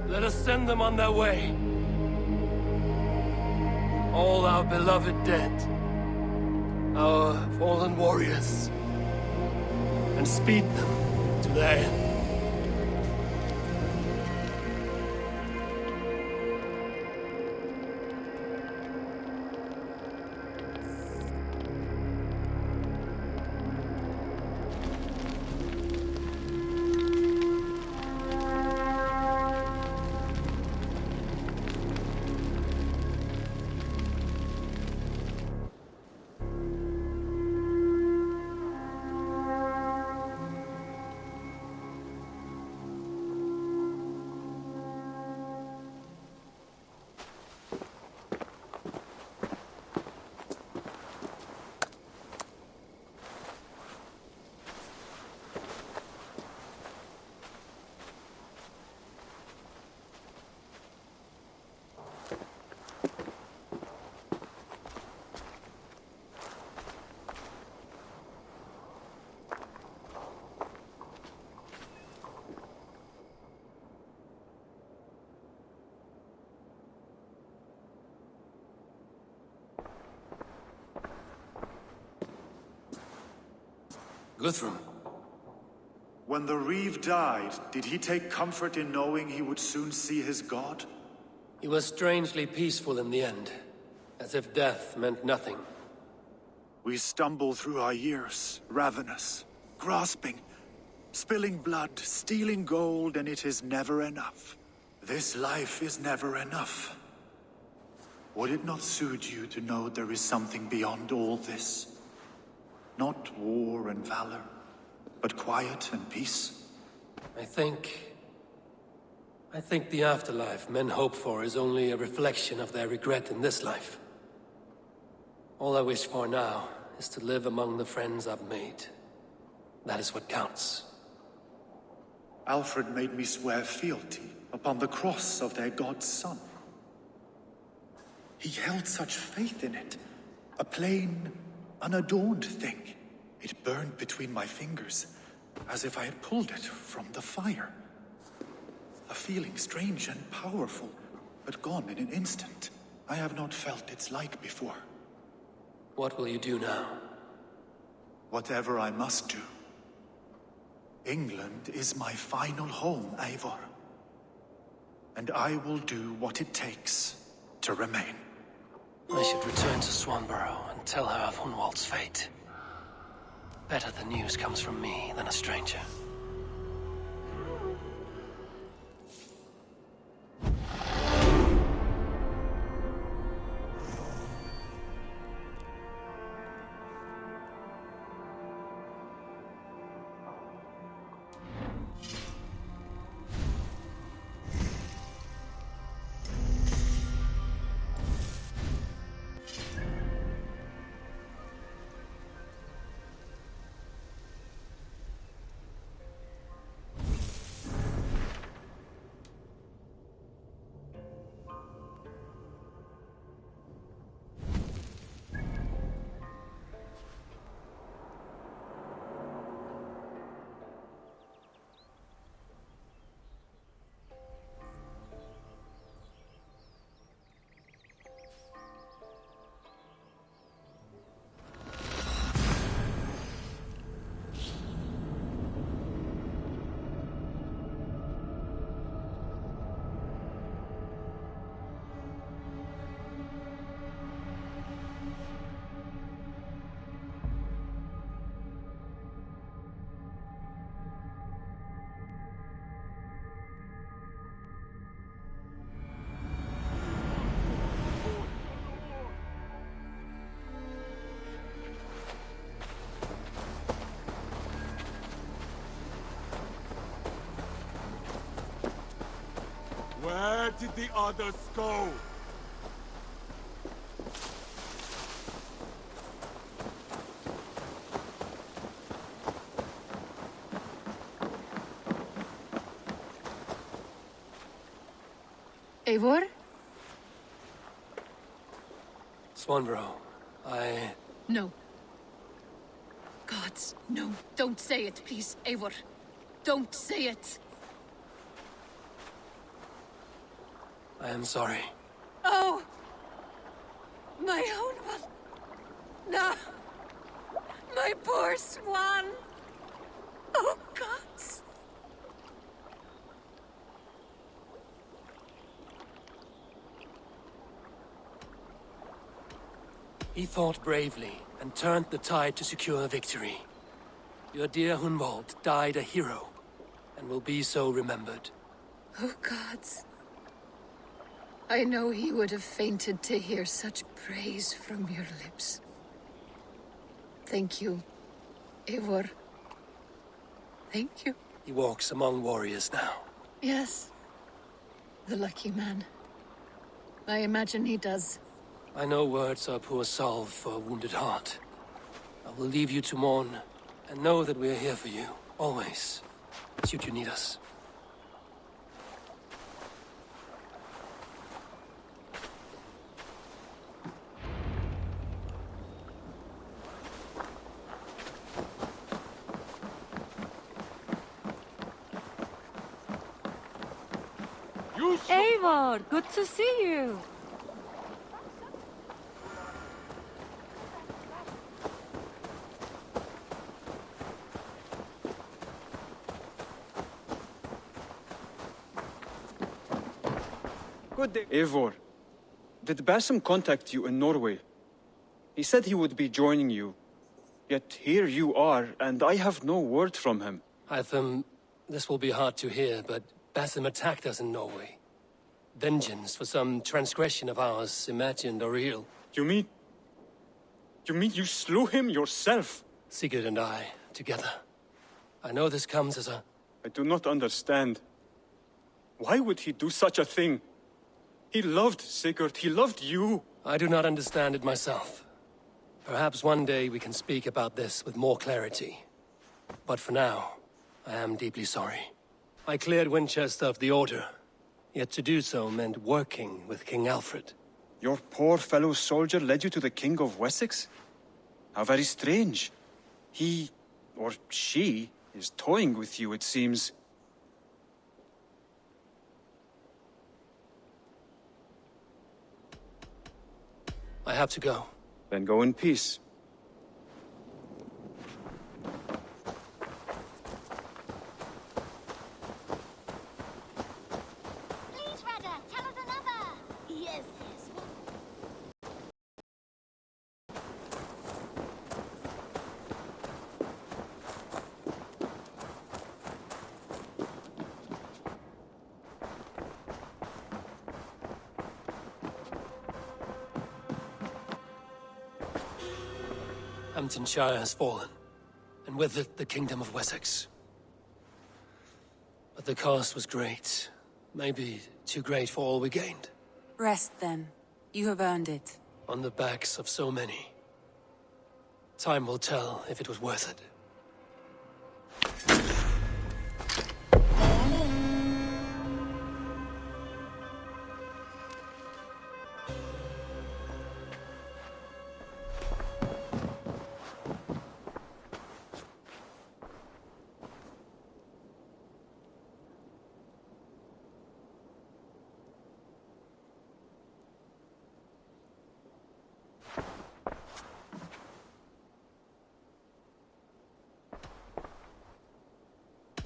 Let us send them on their way. All our beloved dead, our fallen warriors, and speed them to their end. Guthrum. When the Reeve died, did he take comfort in knowing he would soon see his god? He was strangely peaceful in the end, as if death meant nothing. We stumble through our years, ravenous, grasping, spilling blood, stealing gold, and it is never enough. This life is never enough. Would it not suit you to know there is something beyond all this? Not war and valor, but quiet and peace? I think the afterlife men hope for is only a reflection of their regret in this life. All I wish for now is to live among the friends I've made. That is what counts. Alfred made me swear fealty upon the cross of their god's son. He held such faith in it, a plain, unadorned thing. It burned between my fingers, as if I had pulled it from the fire. A feeling strange and powerful, but gone in an instant. I have not felt its like before. What will you do now? Whatever I must do. England is my final home, Eivor. And I will do what it takes to remain. I should return to Swanborough and tell her of Hunwald's fate. Better the news comes from me than a stranger. Where did the others go? Eivor? Swanborough, No. Gods, no, don't say it, please, Eivor. Don't say it. I am sorry. Oh! My own one. No! My poor swan! Oh, gods! He fought bravely and turned the tide to secure victory. Your dear Hunwald died a hero, and will be so remembered. Oh, gods. I know he would have fainted to hear such praise from your lips. Thank you, Eivor. Thank you. He walks among warriors now. Yes. The lucky man. I imagine he does. I know words are poor salve for a wounded heart. I will leave you to mourn, and know that we are here for you, always, should you need us. Eivor, good to see you. Good day. Eivor, did Basim contact you in Norway? He said he would be joining you. Yet here you are, and I have no word from him. Hytham, this will be hard to hear, but Basim attacked us in Norway. Vengeance for some transgression of ours, imagined or real. You mean you slew him yourself? Sigurd and I, together. I know this comes as a... I do not understand. Why would he do such a thing? He loved Sigurd, he loved you. I do not understand it myself. Perhaps one day we can speak about this with more clarity. But for now, I am deeply sorry. I cleared Winchester of the Order. Yet to do so meant working with King Alfred. Your poor fellow soldier led you to the King of Wessex? How very strange. He, or she, is toying with you, it seems. I have to go. Then go in peace. Please, Rada, tell us another. Yes, yes. Hamptonshire has fallen, and with it the Kingdom of Wessex. But the cost was great. Maybe too great for all we gained. Rest then. You have earned it. On the backs of so many. Time will tell if it was worth it.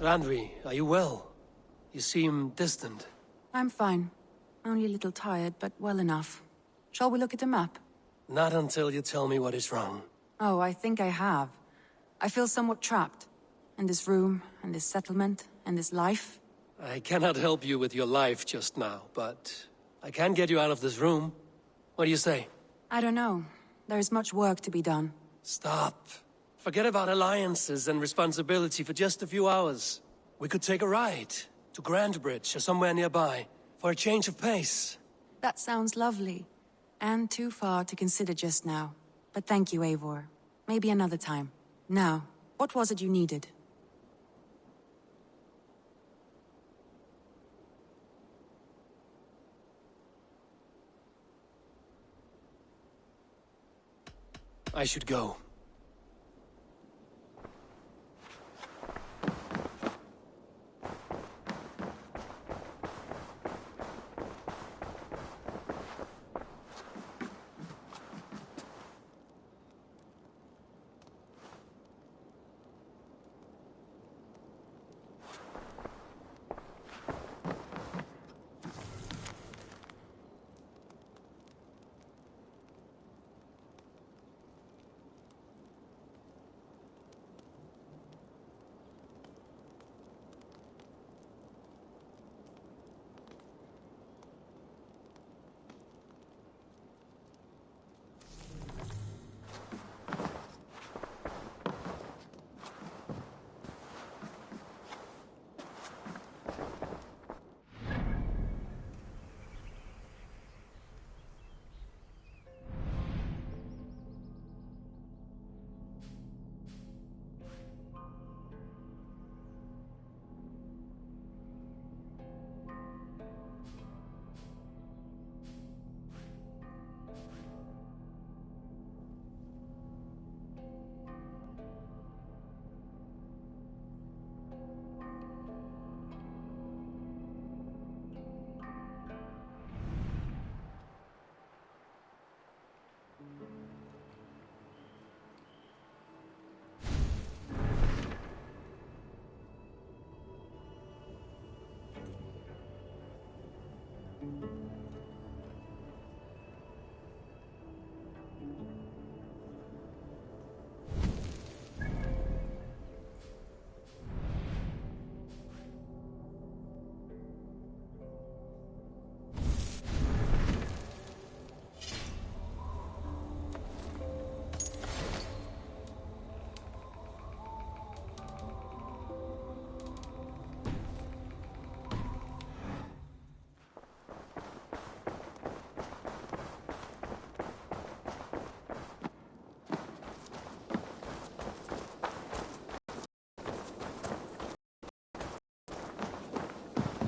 Randvi, are you well? You seem distant. I'm fine. Only a little tired, but well enough. Shall we look at the map? Not until you tell me what is wrong. Oh, I think I have. I feel somewhat trapped. In this room, and this settlement, and this life. I cannot help you with your life just now, but I can get you out of this room. What do you say? I don't know. There is much work to be done. Stop. Forget about alliances and responsibility for just a few hours. We could take a ride to Grandbridge or somewhere nearby for a change of pace. That sounds lovely. And too far to consider just now. But thank you, Eivor. Maybe another time. Now, what was it you needed? I should go.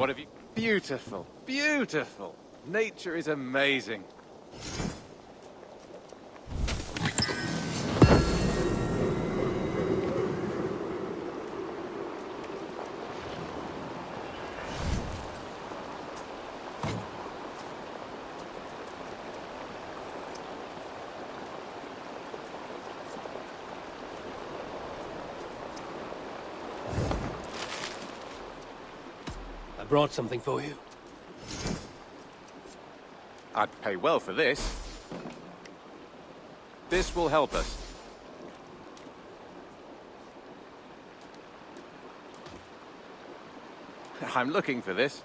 What have you... Beautiful, beautiful. Nature is amazing. I brought something for you. I'd pay well for this. This will help us. I'm looking for this.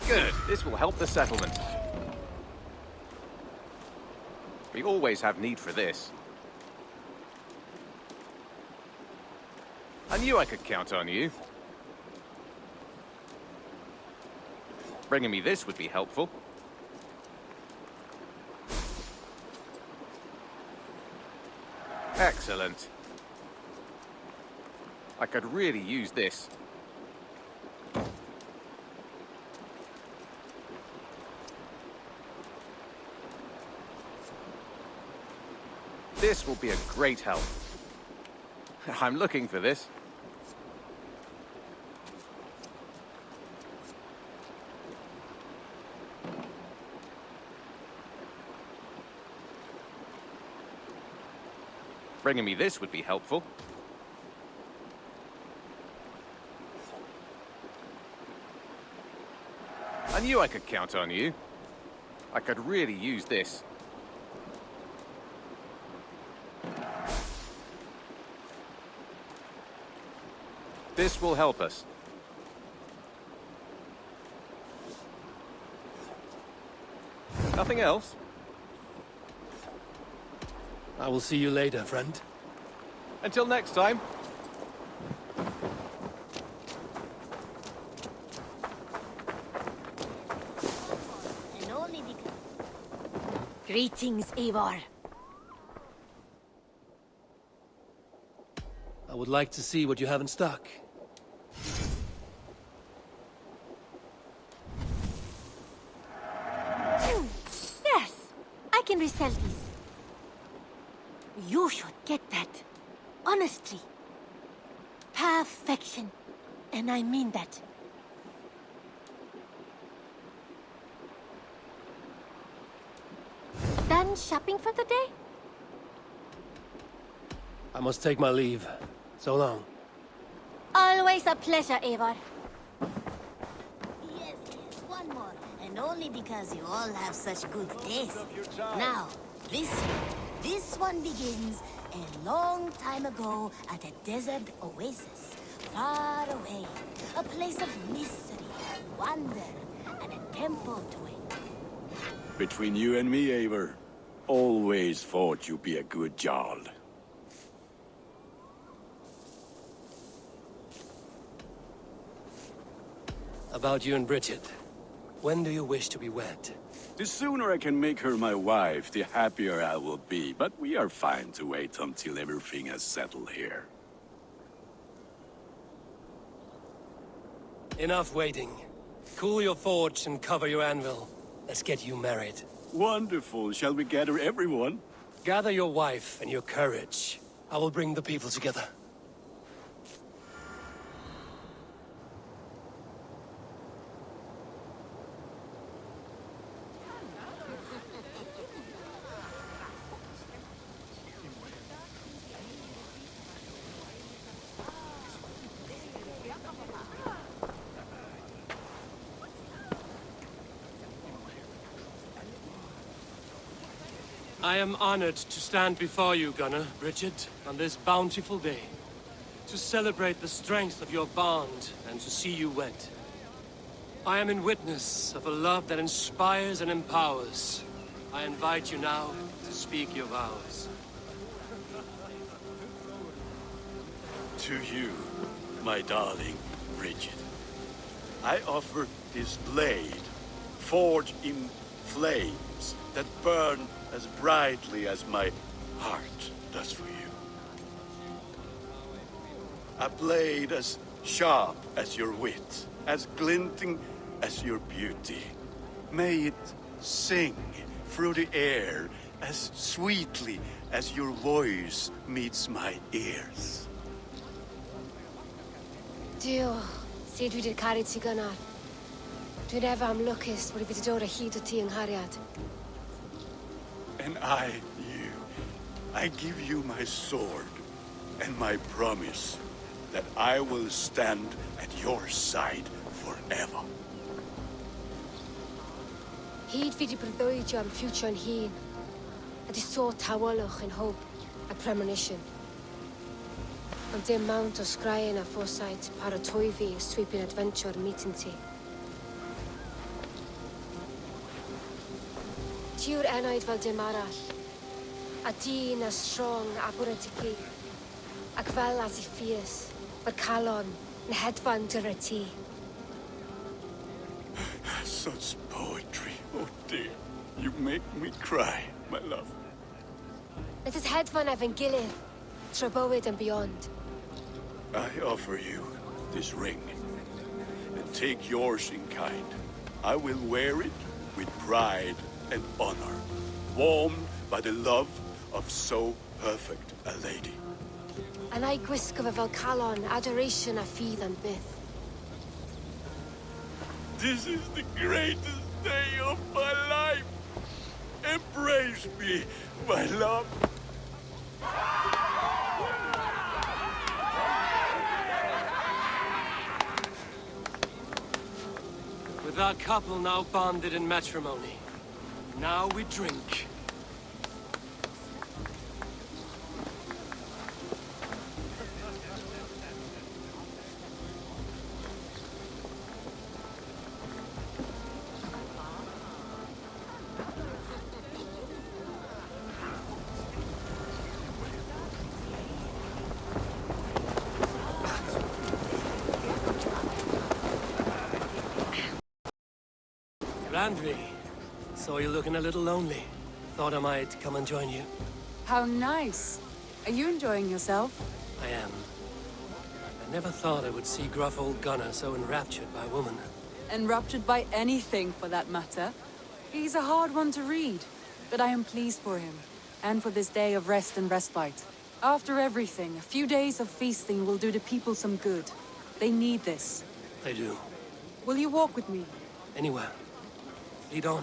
Good. This will help the settlement. We always have need for this. I knew I could count on you. Bringing me this would be helpful. Excellent. I could really use this. This will be a great help. I'm looking for this. Bringing me this would be helpful. I knew I could count on you. I could really use this. This will help us. Nothing else? I will see you later, friend. Until next time. And only because... Greetings, Eivor. I would like to see what you have in stock. Yes, I can resell these. You should get that. Honestly. Perfection. And I mean that. Done shopping for the day? I must take my leave. So long. Always a pleasure, Eivor. Yes, one more. And only because you all have such good taste. Now, this one begins a long time ago at a desert oasis, far away. A place of mystery, wonder, and a temple to it. Between you and me, Eivor, always thought you'd be a good Jarl. About you and Bridget. When do you wish to be wed? The sooner I can make her my wife, the happier I will be. But we are fine to wait until everything has settled here. Enough waiting. Cool your forge and cover your anvil. Let's get you married. Wonderful. Shall we gather everyone? Gather your wife and your courage. I will bring the people together. I am honored to stand before you, Gunnar, Bridget, on this bountiful day. To celebrate the strength of your bond and to see you wed. I am in witness of a love that inspires and empowers. I invite you now to speak your vows. To you, my darling Bridget, I offer this blade, forged in flames that burn as brightly as my heart does for you. A blade as sharp as your wit, as glinting as your beauty. May it sing through the air as sweetly as your voice meets my ears. Dio, sut dwi 'di caru ti gynnar. Dwi'n efo am lwcus bod I wedi dod o hyd o ti yng nghariad. And I give you my sword and my promise that I will stand at your side forever. Hyd fi 'di breuddwydio am ffiwtio'n hun, a di sôn tawolwch yn hope a premonition. Ond dim mount o sgraen a foresight paratoi fi y sweeping adventure meeting ti. Ti yw'r enaid fel dim arall, a dyn as strong a bwrdd ti gi, ac fel as I fierce, mae'r calon yn hedfan dyr y ti. Such poetry, oh dear. You make me cry, my love. Let us hedfan efo'n gilydd, tro bywyd and beyond. I offer you this ring, and take yours in kind. I will wear it with pride and honor, warmed by the love of so perfect a lady. And I gwisgo fe fel calon, adoration a ffydd and byth. This is the greatest day of my life. Embrace me, my love. With our couple now bonded in matrimony, now we drink. Randvi, saw you looking a little lonely. Thought I might come and join you. How nice. Are you enjoying yourself? I am. I never thought I would see gruff old Gunnar so enraptured by a woman. Enraptured by anything, for that matter. He's a hard one to read, but I am pleased for him, and for this day of rest and respite. After everything, a few days of feasting will do the people some good. They need this. They do. Will you walk with me? Anywhere. Lead on.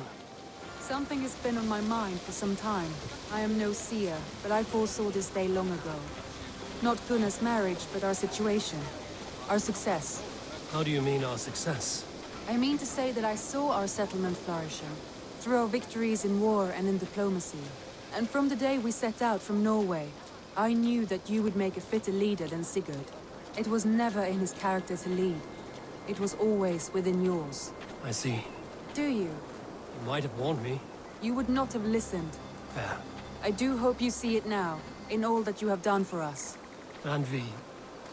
Something has been on my mind for some time. I am no seer, but I foresaw this day long ago. Not Gunnar's marriage, but our situation. Our success. How do you mean our success? I mean to say that I saw our settlement flourishing, through our victories in war and in diplomacy. And from the day we set out from Norway, I knew that you would make a fitter leader than Sigurd. It was never in his character to lead. It was always within yours. I see. Do you? You might have warned me. You would not have listened. Fair. I do hope you see it now, in all that you have done for us. Randvi,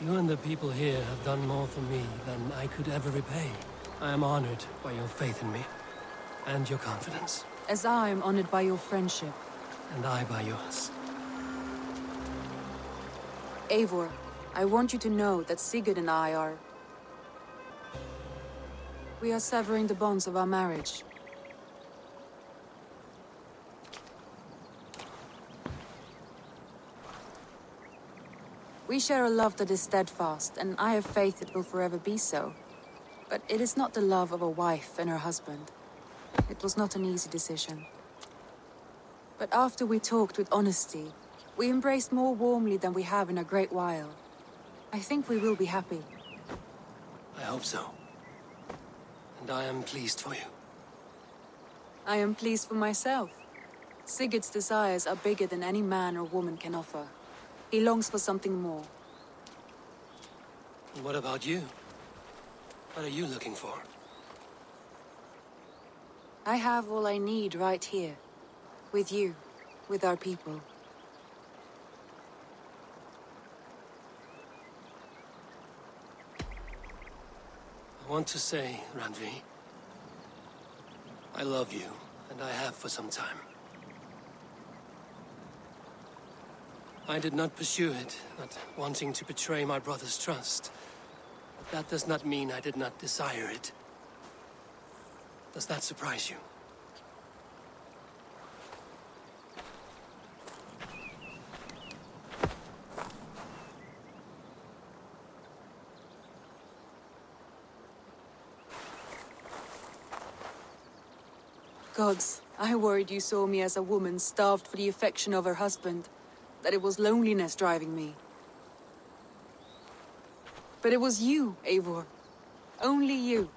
you and the people here have done more for me than I could ever repay. I am honored by your faith in me, and your confidence. As I am honored by your friendship. And I by yours. Eivor, I want you to know that Sigurd and I are... We are severing the bonds of our marriage. We share a love that is steadfast, and I have faith it will forever be so. But it is not the love of a wife and her husband. It was not an easy decision. But after we talked with honesty, we embraced more warmly than we have in a great while. I think we will be happy. I hope so. And I am pleased for you. I am pleased for myself. Sigurd's desires are bigger than any man or woman can offer. He longs for something more. And what about you? What are you looking for? I have all I need right here. With you. With our people. I want to say, Randvi, I love you, and I have for some time. I did not pursue it, not wanting to betray my brother's trust. But that does not mean I did not desire it. Does that surprise you? Gods, I worried you saw me as a woman starved for the affection of her husband. That it was loneliness driving me. But it was you, Eivor. Only you.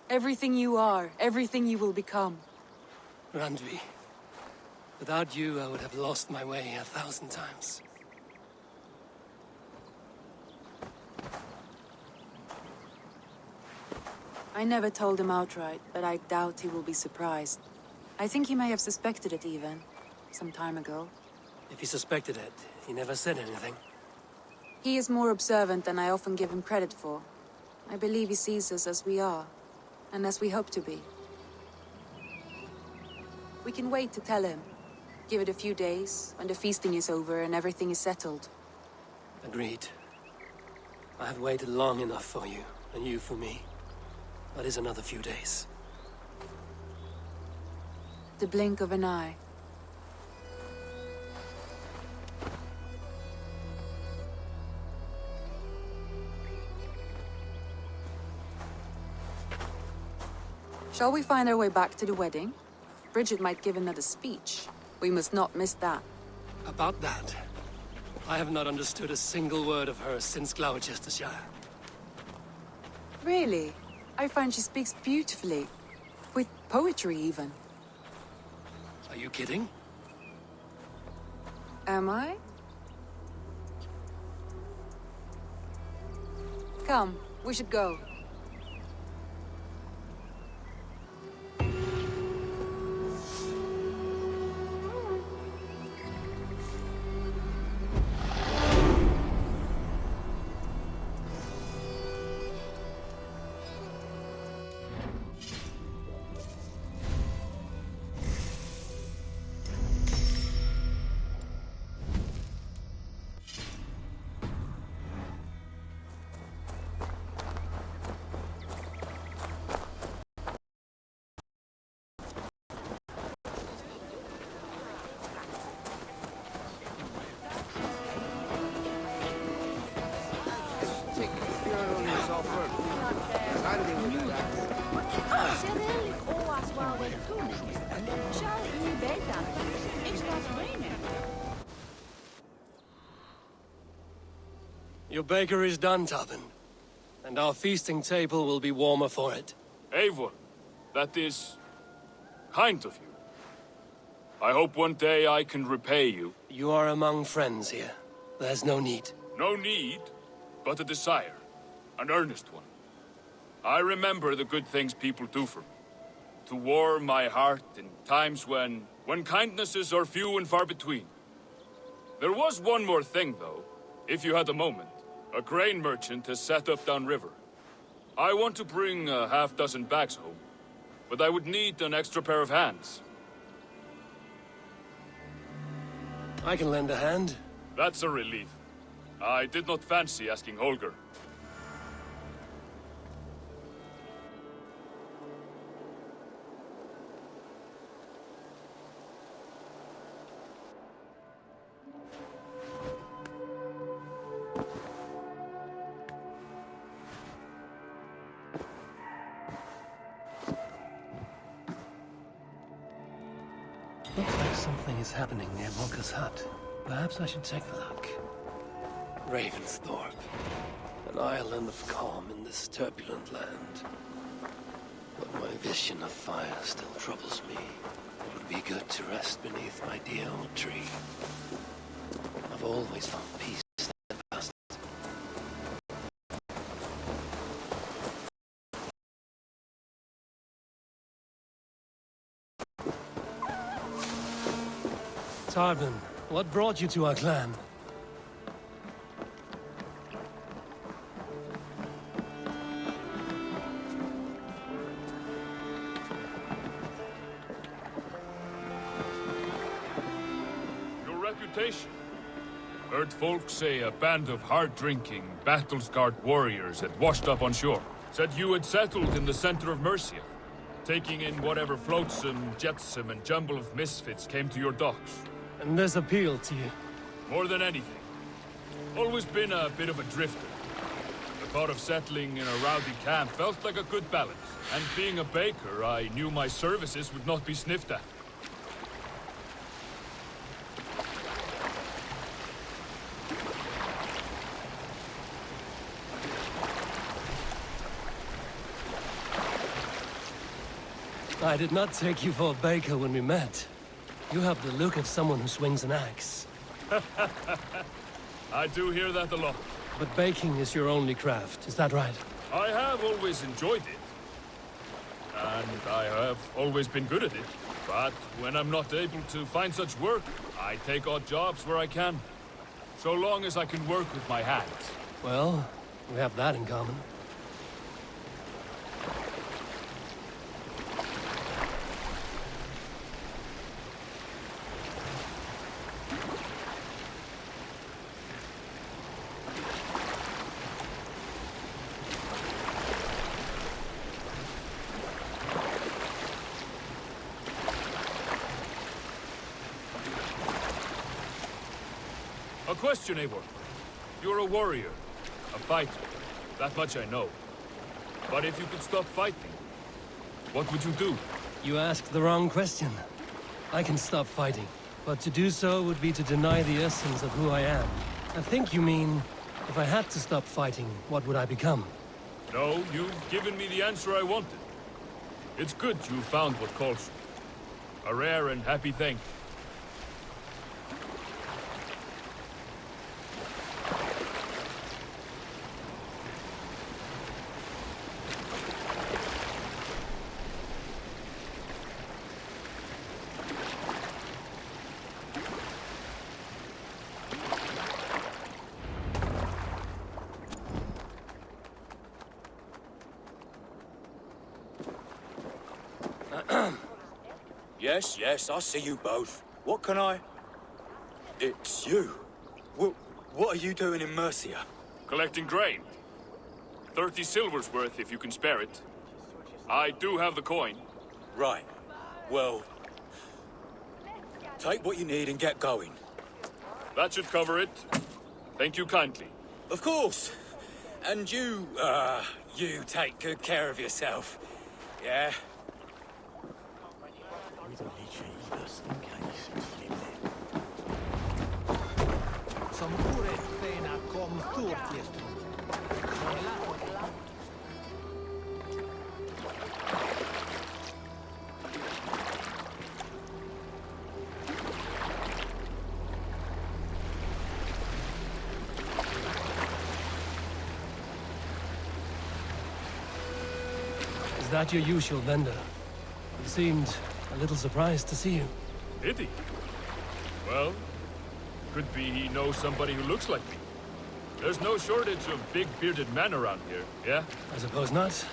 Everything you are, everything you will become. Randvi, without you, I would have lost my way 1,000 times. I never told him outright, but I doubt he will be surprised. I think he may have suspected it even, some time ago. If he suspected it, he never said anything. He is more observant than I often give him credit for. I believe he sees us as we are, and as we hope to be. We can wait to tell him. Give it a few days, when the feasting is over and everything is settled. Agreed. I have waited long enough for you, and you for me. That is another few days. The blink of an eye. Shall we find our way back to the wedding? Bridget might give another speech. We must not miss that. About that, I have not understood a single word of hers since Gloucestershire. Really? I find she speaks beautifully. With poetry, even. Are you kidding? Am I? Come, we should go. Your baker is done, Tobin. And our feasting table will be warmer for it. Eivor, that is kind of you. I hope one day I can repay you. You are among friends here. There's no need. No need, but a desire. An earnest one. I remember the good things people do for me. To warm my heart in times when kindnesses are few and far between. There was one more thing, though, if you had a moment. A grain merchant has set up downriver. I want to bring a half-dozen bags home, but I would need an extra pair of hands. I can lend a hand. That's a relief. I did not fancy asking Holger. Looks like something is happening near Volker's hut. Perhaps I should take a look. Ravensthorpe. An island of calm in this turbulent land. But my vision of fire still troubles me. It would be good to rest beneath my dear old tree. I've always found peace in the past. Tarbin, what brought you to our clan? Your reputation. Heard folks say a band of hard-drinking, battle-scarred warriors had washed up on shore. Said you had settled in the center of Mercia, taking in whatever flotsam, jetsam, and jumble of misfits came to your docks. And this appealed to you? More than anything. Always been a bit of a drifter. The thought of settling in a rowdy camp felt like a good balance. And being a baker, I knew my services would not be sniffed at. I did not take you for a baker when we met. You have the look of someone who swings an axe. I do hear that a lot. But baking is your only craft, is that right? I have always enjoyed it. And I have always been good at it. But when I'm not able to find such work, I take odd jobs where I can. So long as I can work with my hands. Well, we have that in common. A question, Eivor. You're a warrior, a fighter. That much I know. But if you could stop fighting, what would you do? You asked the wrong question. I can stop fighting, but to do so would be to deny the essence of who I am. I think you mean, if I had to stop fighting, what would I become? No, you've given me the answer I wanted. It's good you found what calls you. A rare and happy thing. Yes, I see you both. What can I... It's you. What are you doing in Mercia? Collecting grain. 30 silver's worth if you can spare it. I do have the coin. Right. Well... take what you need and get going. That should cover it. Thank you kindly. Of course. And you take good care of yourself. Yeah? Is that your usual vendor? He seemed a little surprised to see you. Did he? Well, could be he knows somebody who looks like me. There's no shortage of big bearded men around here, yeah? I suppose not.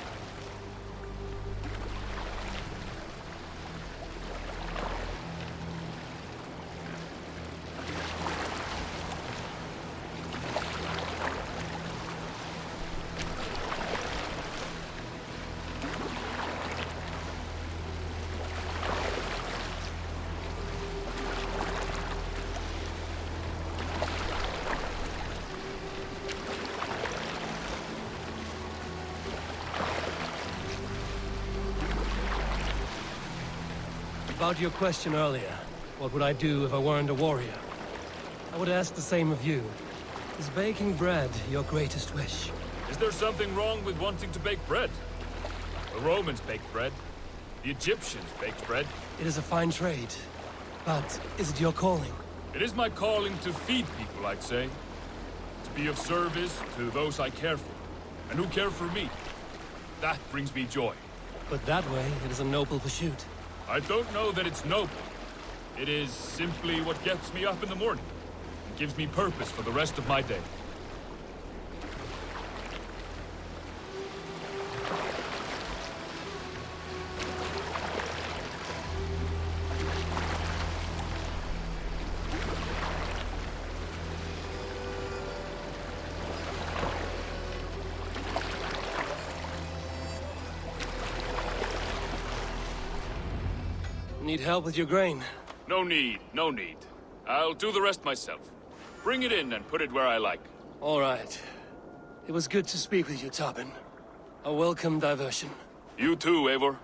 About your question earlier, what would I do if I weren't a warrior? I would ask the same of you. Is baking bread your greatest wish? Is there something wrong with wanting to bake bread? The Romans baked bread. The Egyptians baked bread. It is a fine trade. But is it your calling? It is my calling to feed people, I'd say. To be of service to those I care for, and who care for me. That brings me joy. But that way, it is a noble pursuit. I don't know that it's noble. It is simply what gets me up in the morning and gives me purpose for the rest of my day. Need help with your grain? No need, no need. I'll do the rest myself. Bring it in and put it where I like. All right. It was good to speak with you, Tobin. A welcome diversion. You too, Eivor.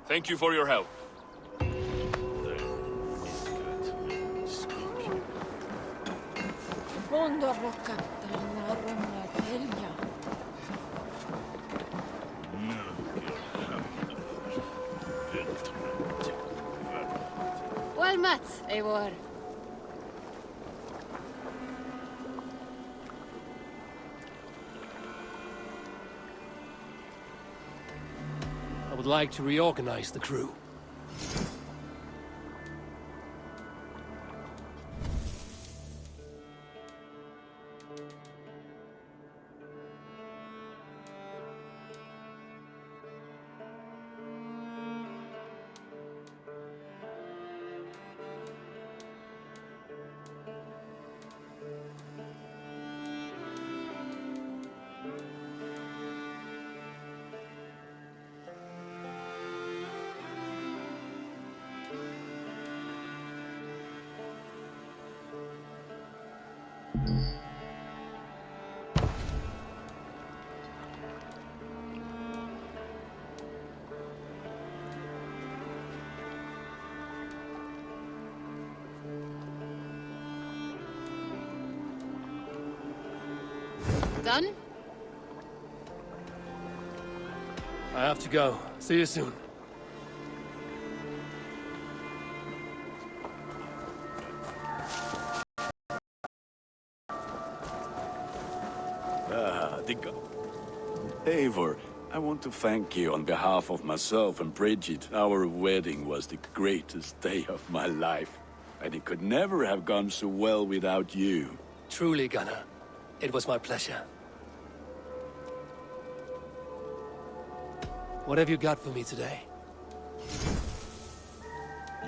Thank you for your help. Well met, Eivor. I would like to reorganize the crew. Done? I have to go. See you soon. Eivor, I want to thank you on behalf of myself and Bridget. Our wedding was the greatest day of my life, and it could never have gone so well without you. Truly, Gunnar. It was my pleasure. What have you got for me today?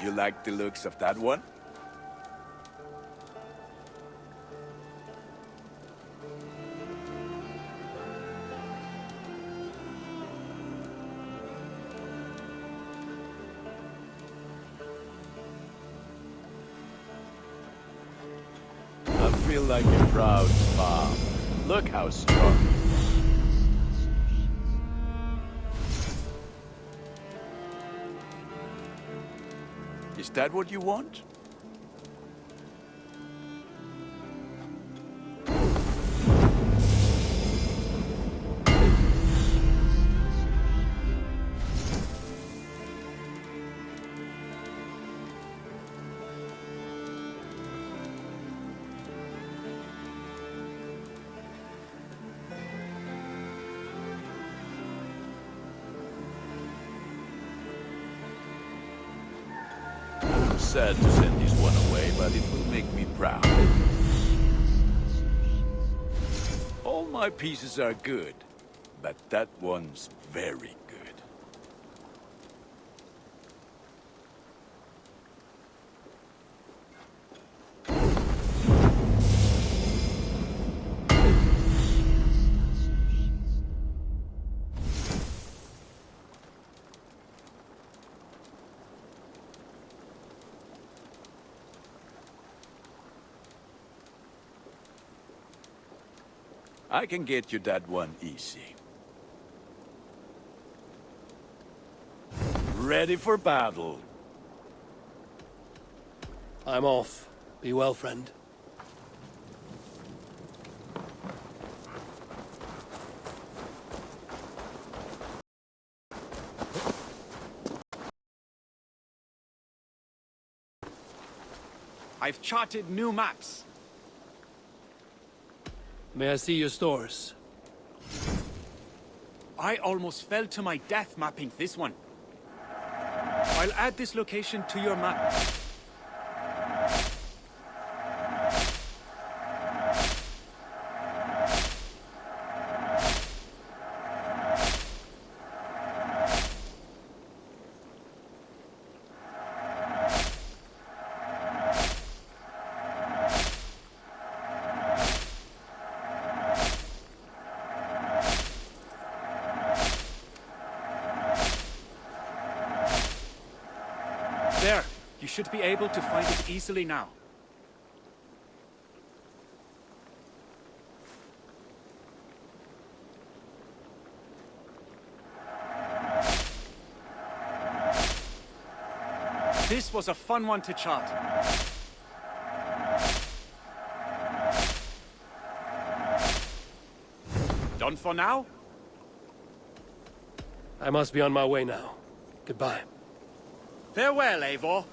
You like the looks of that one? I feel like a proud mom. Look how strong. Is that what you want? Sad to send this one away, but it will make me proud. All my pieces are good, but that one's very good. I can get you that one easy. Ready for battle. I'm off. Be well, friend. I've charted new maps. May I see your stores? I almost fell to my death mapping this one. I'll add this location to your map. You should be able to find it easily now. This was a fun one to chart. Done for now? I must be on my way now. Goodbye. Farewell, Eivor.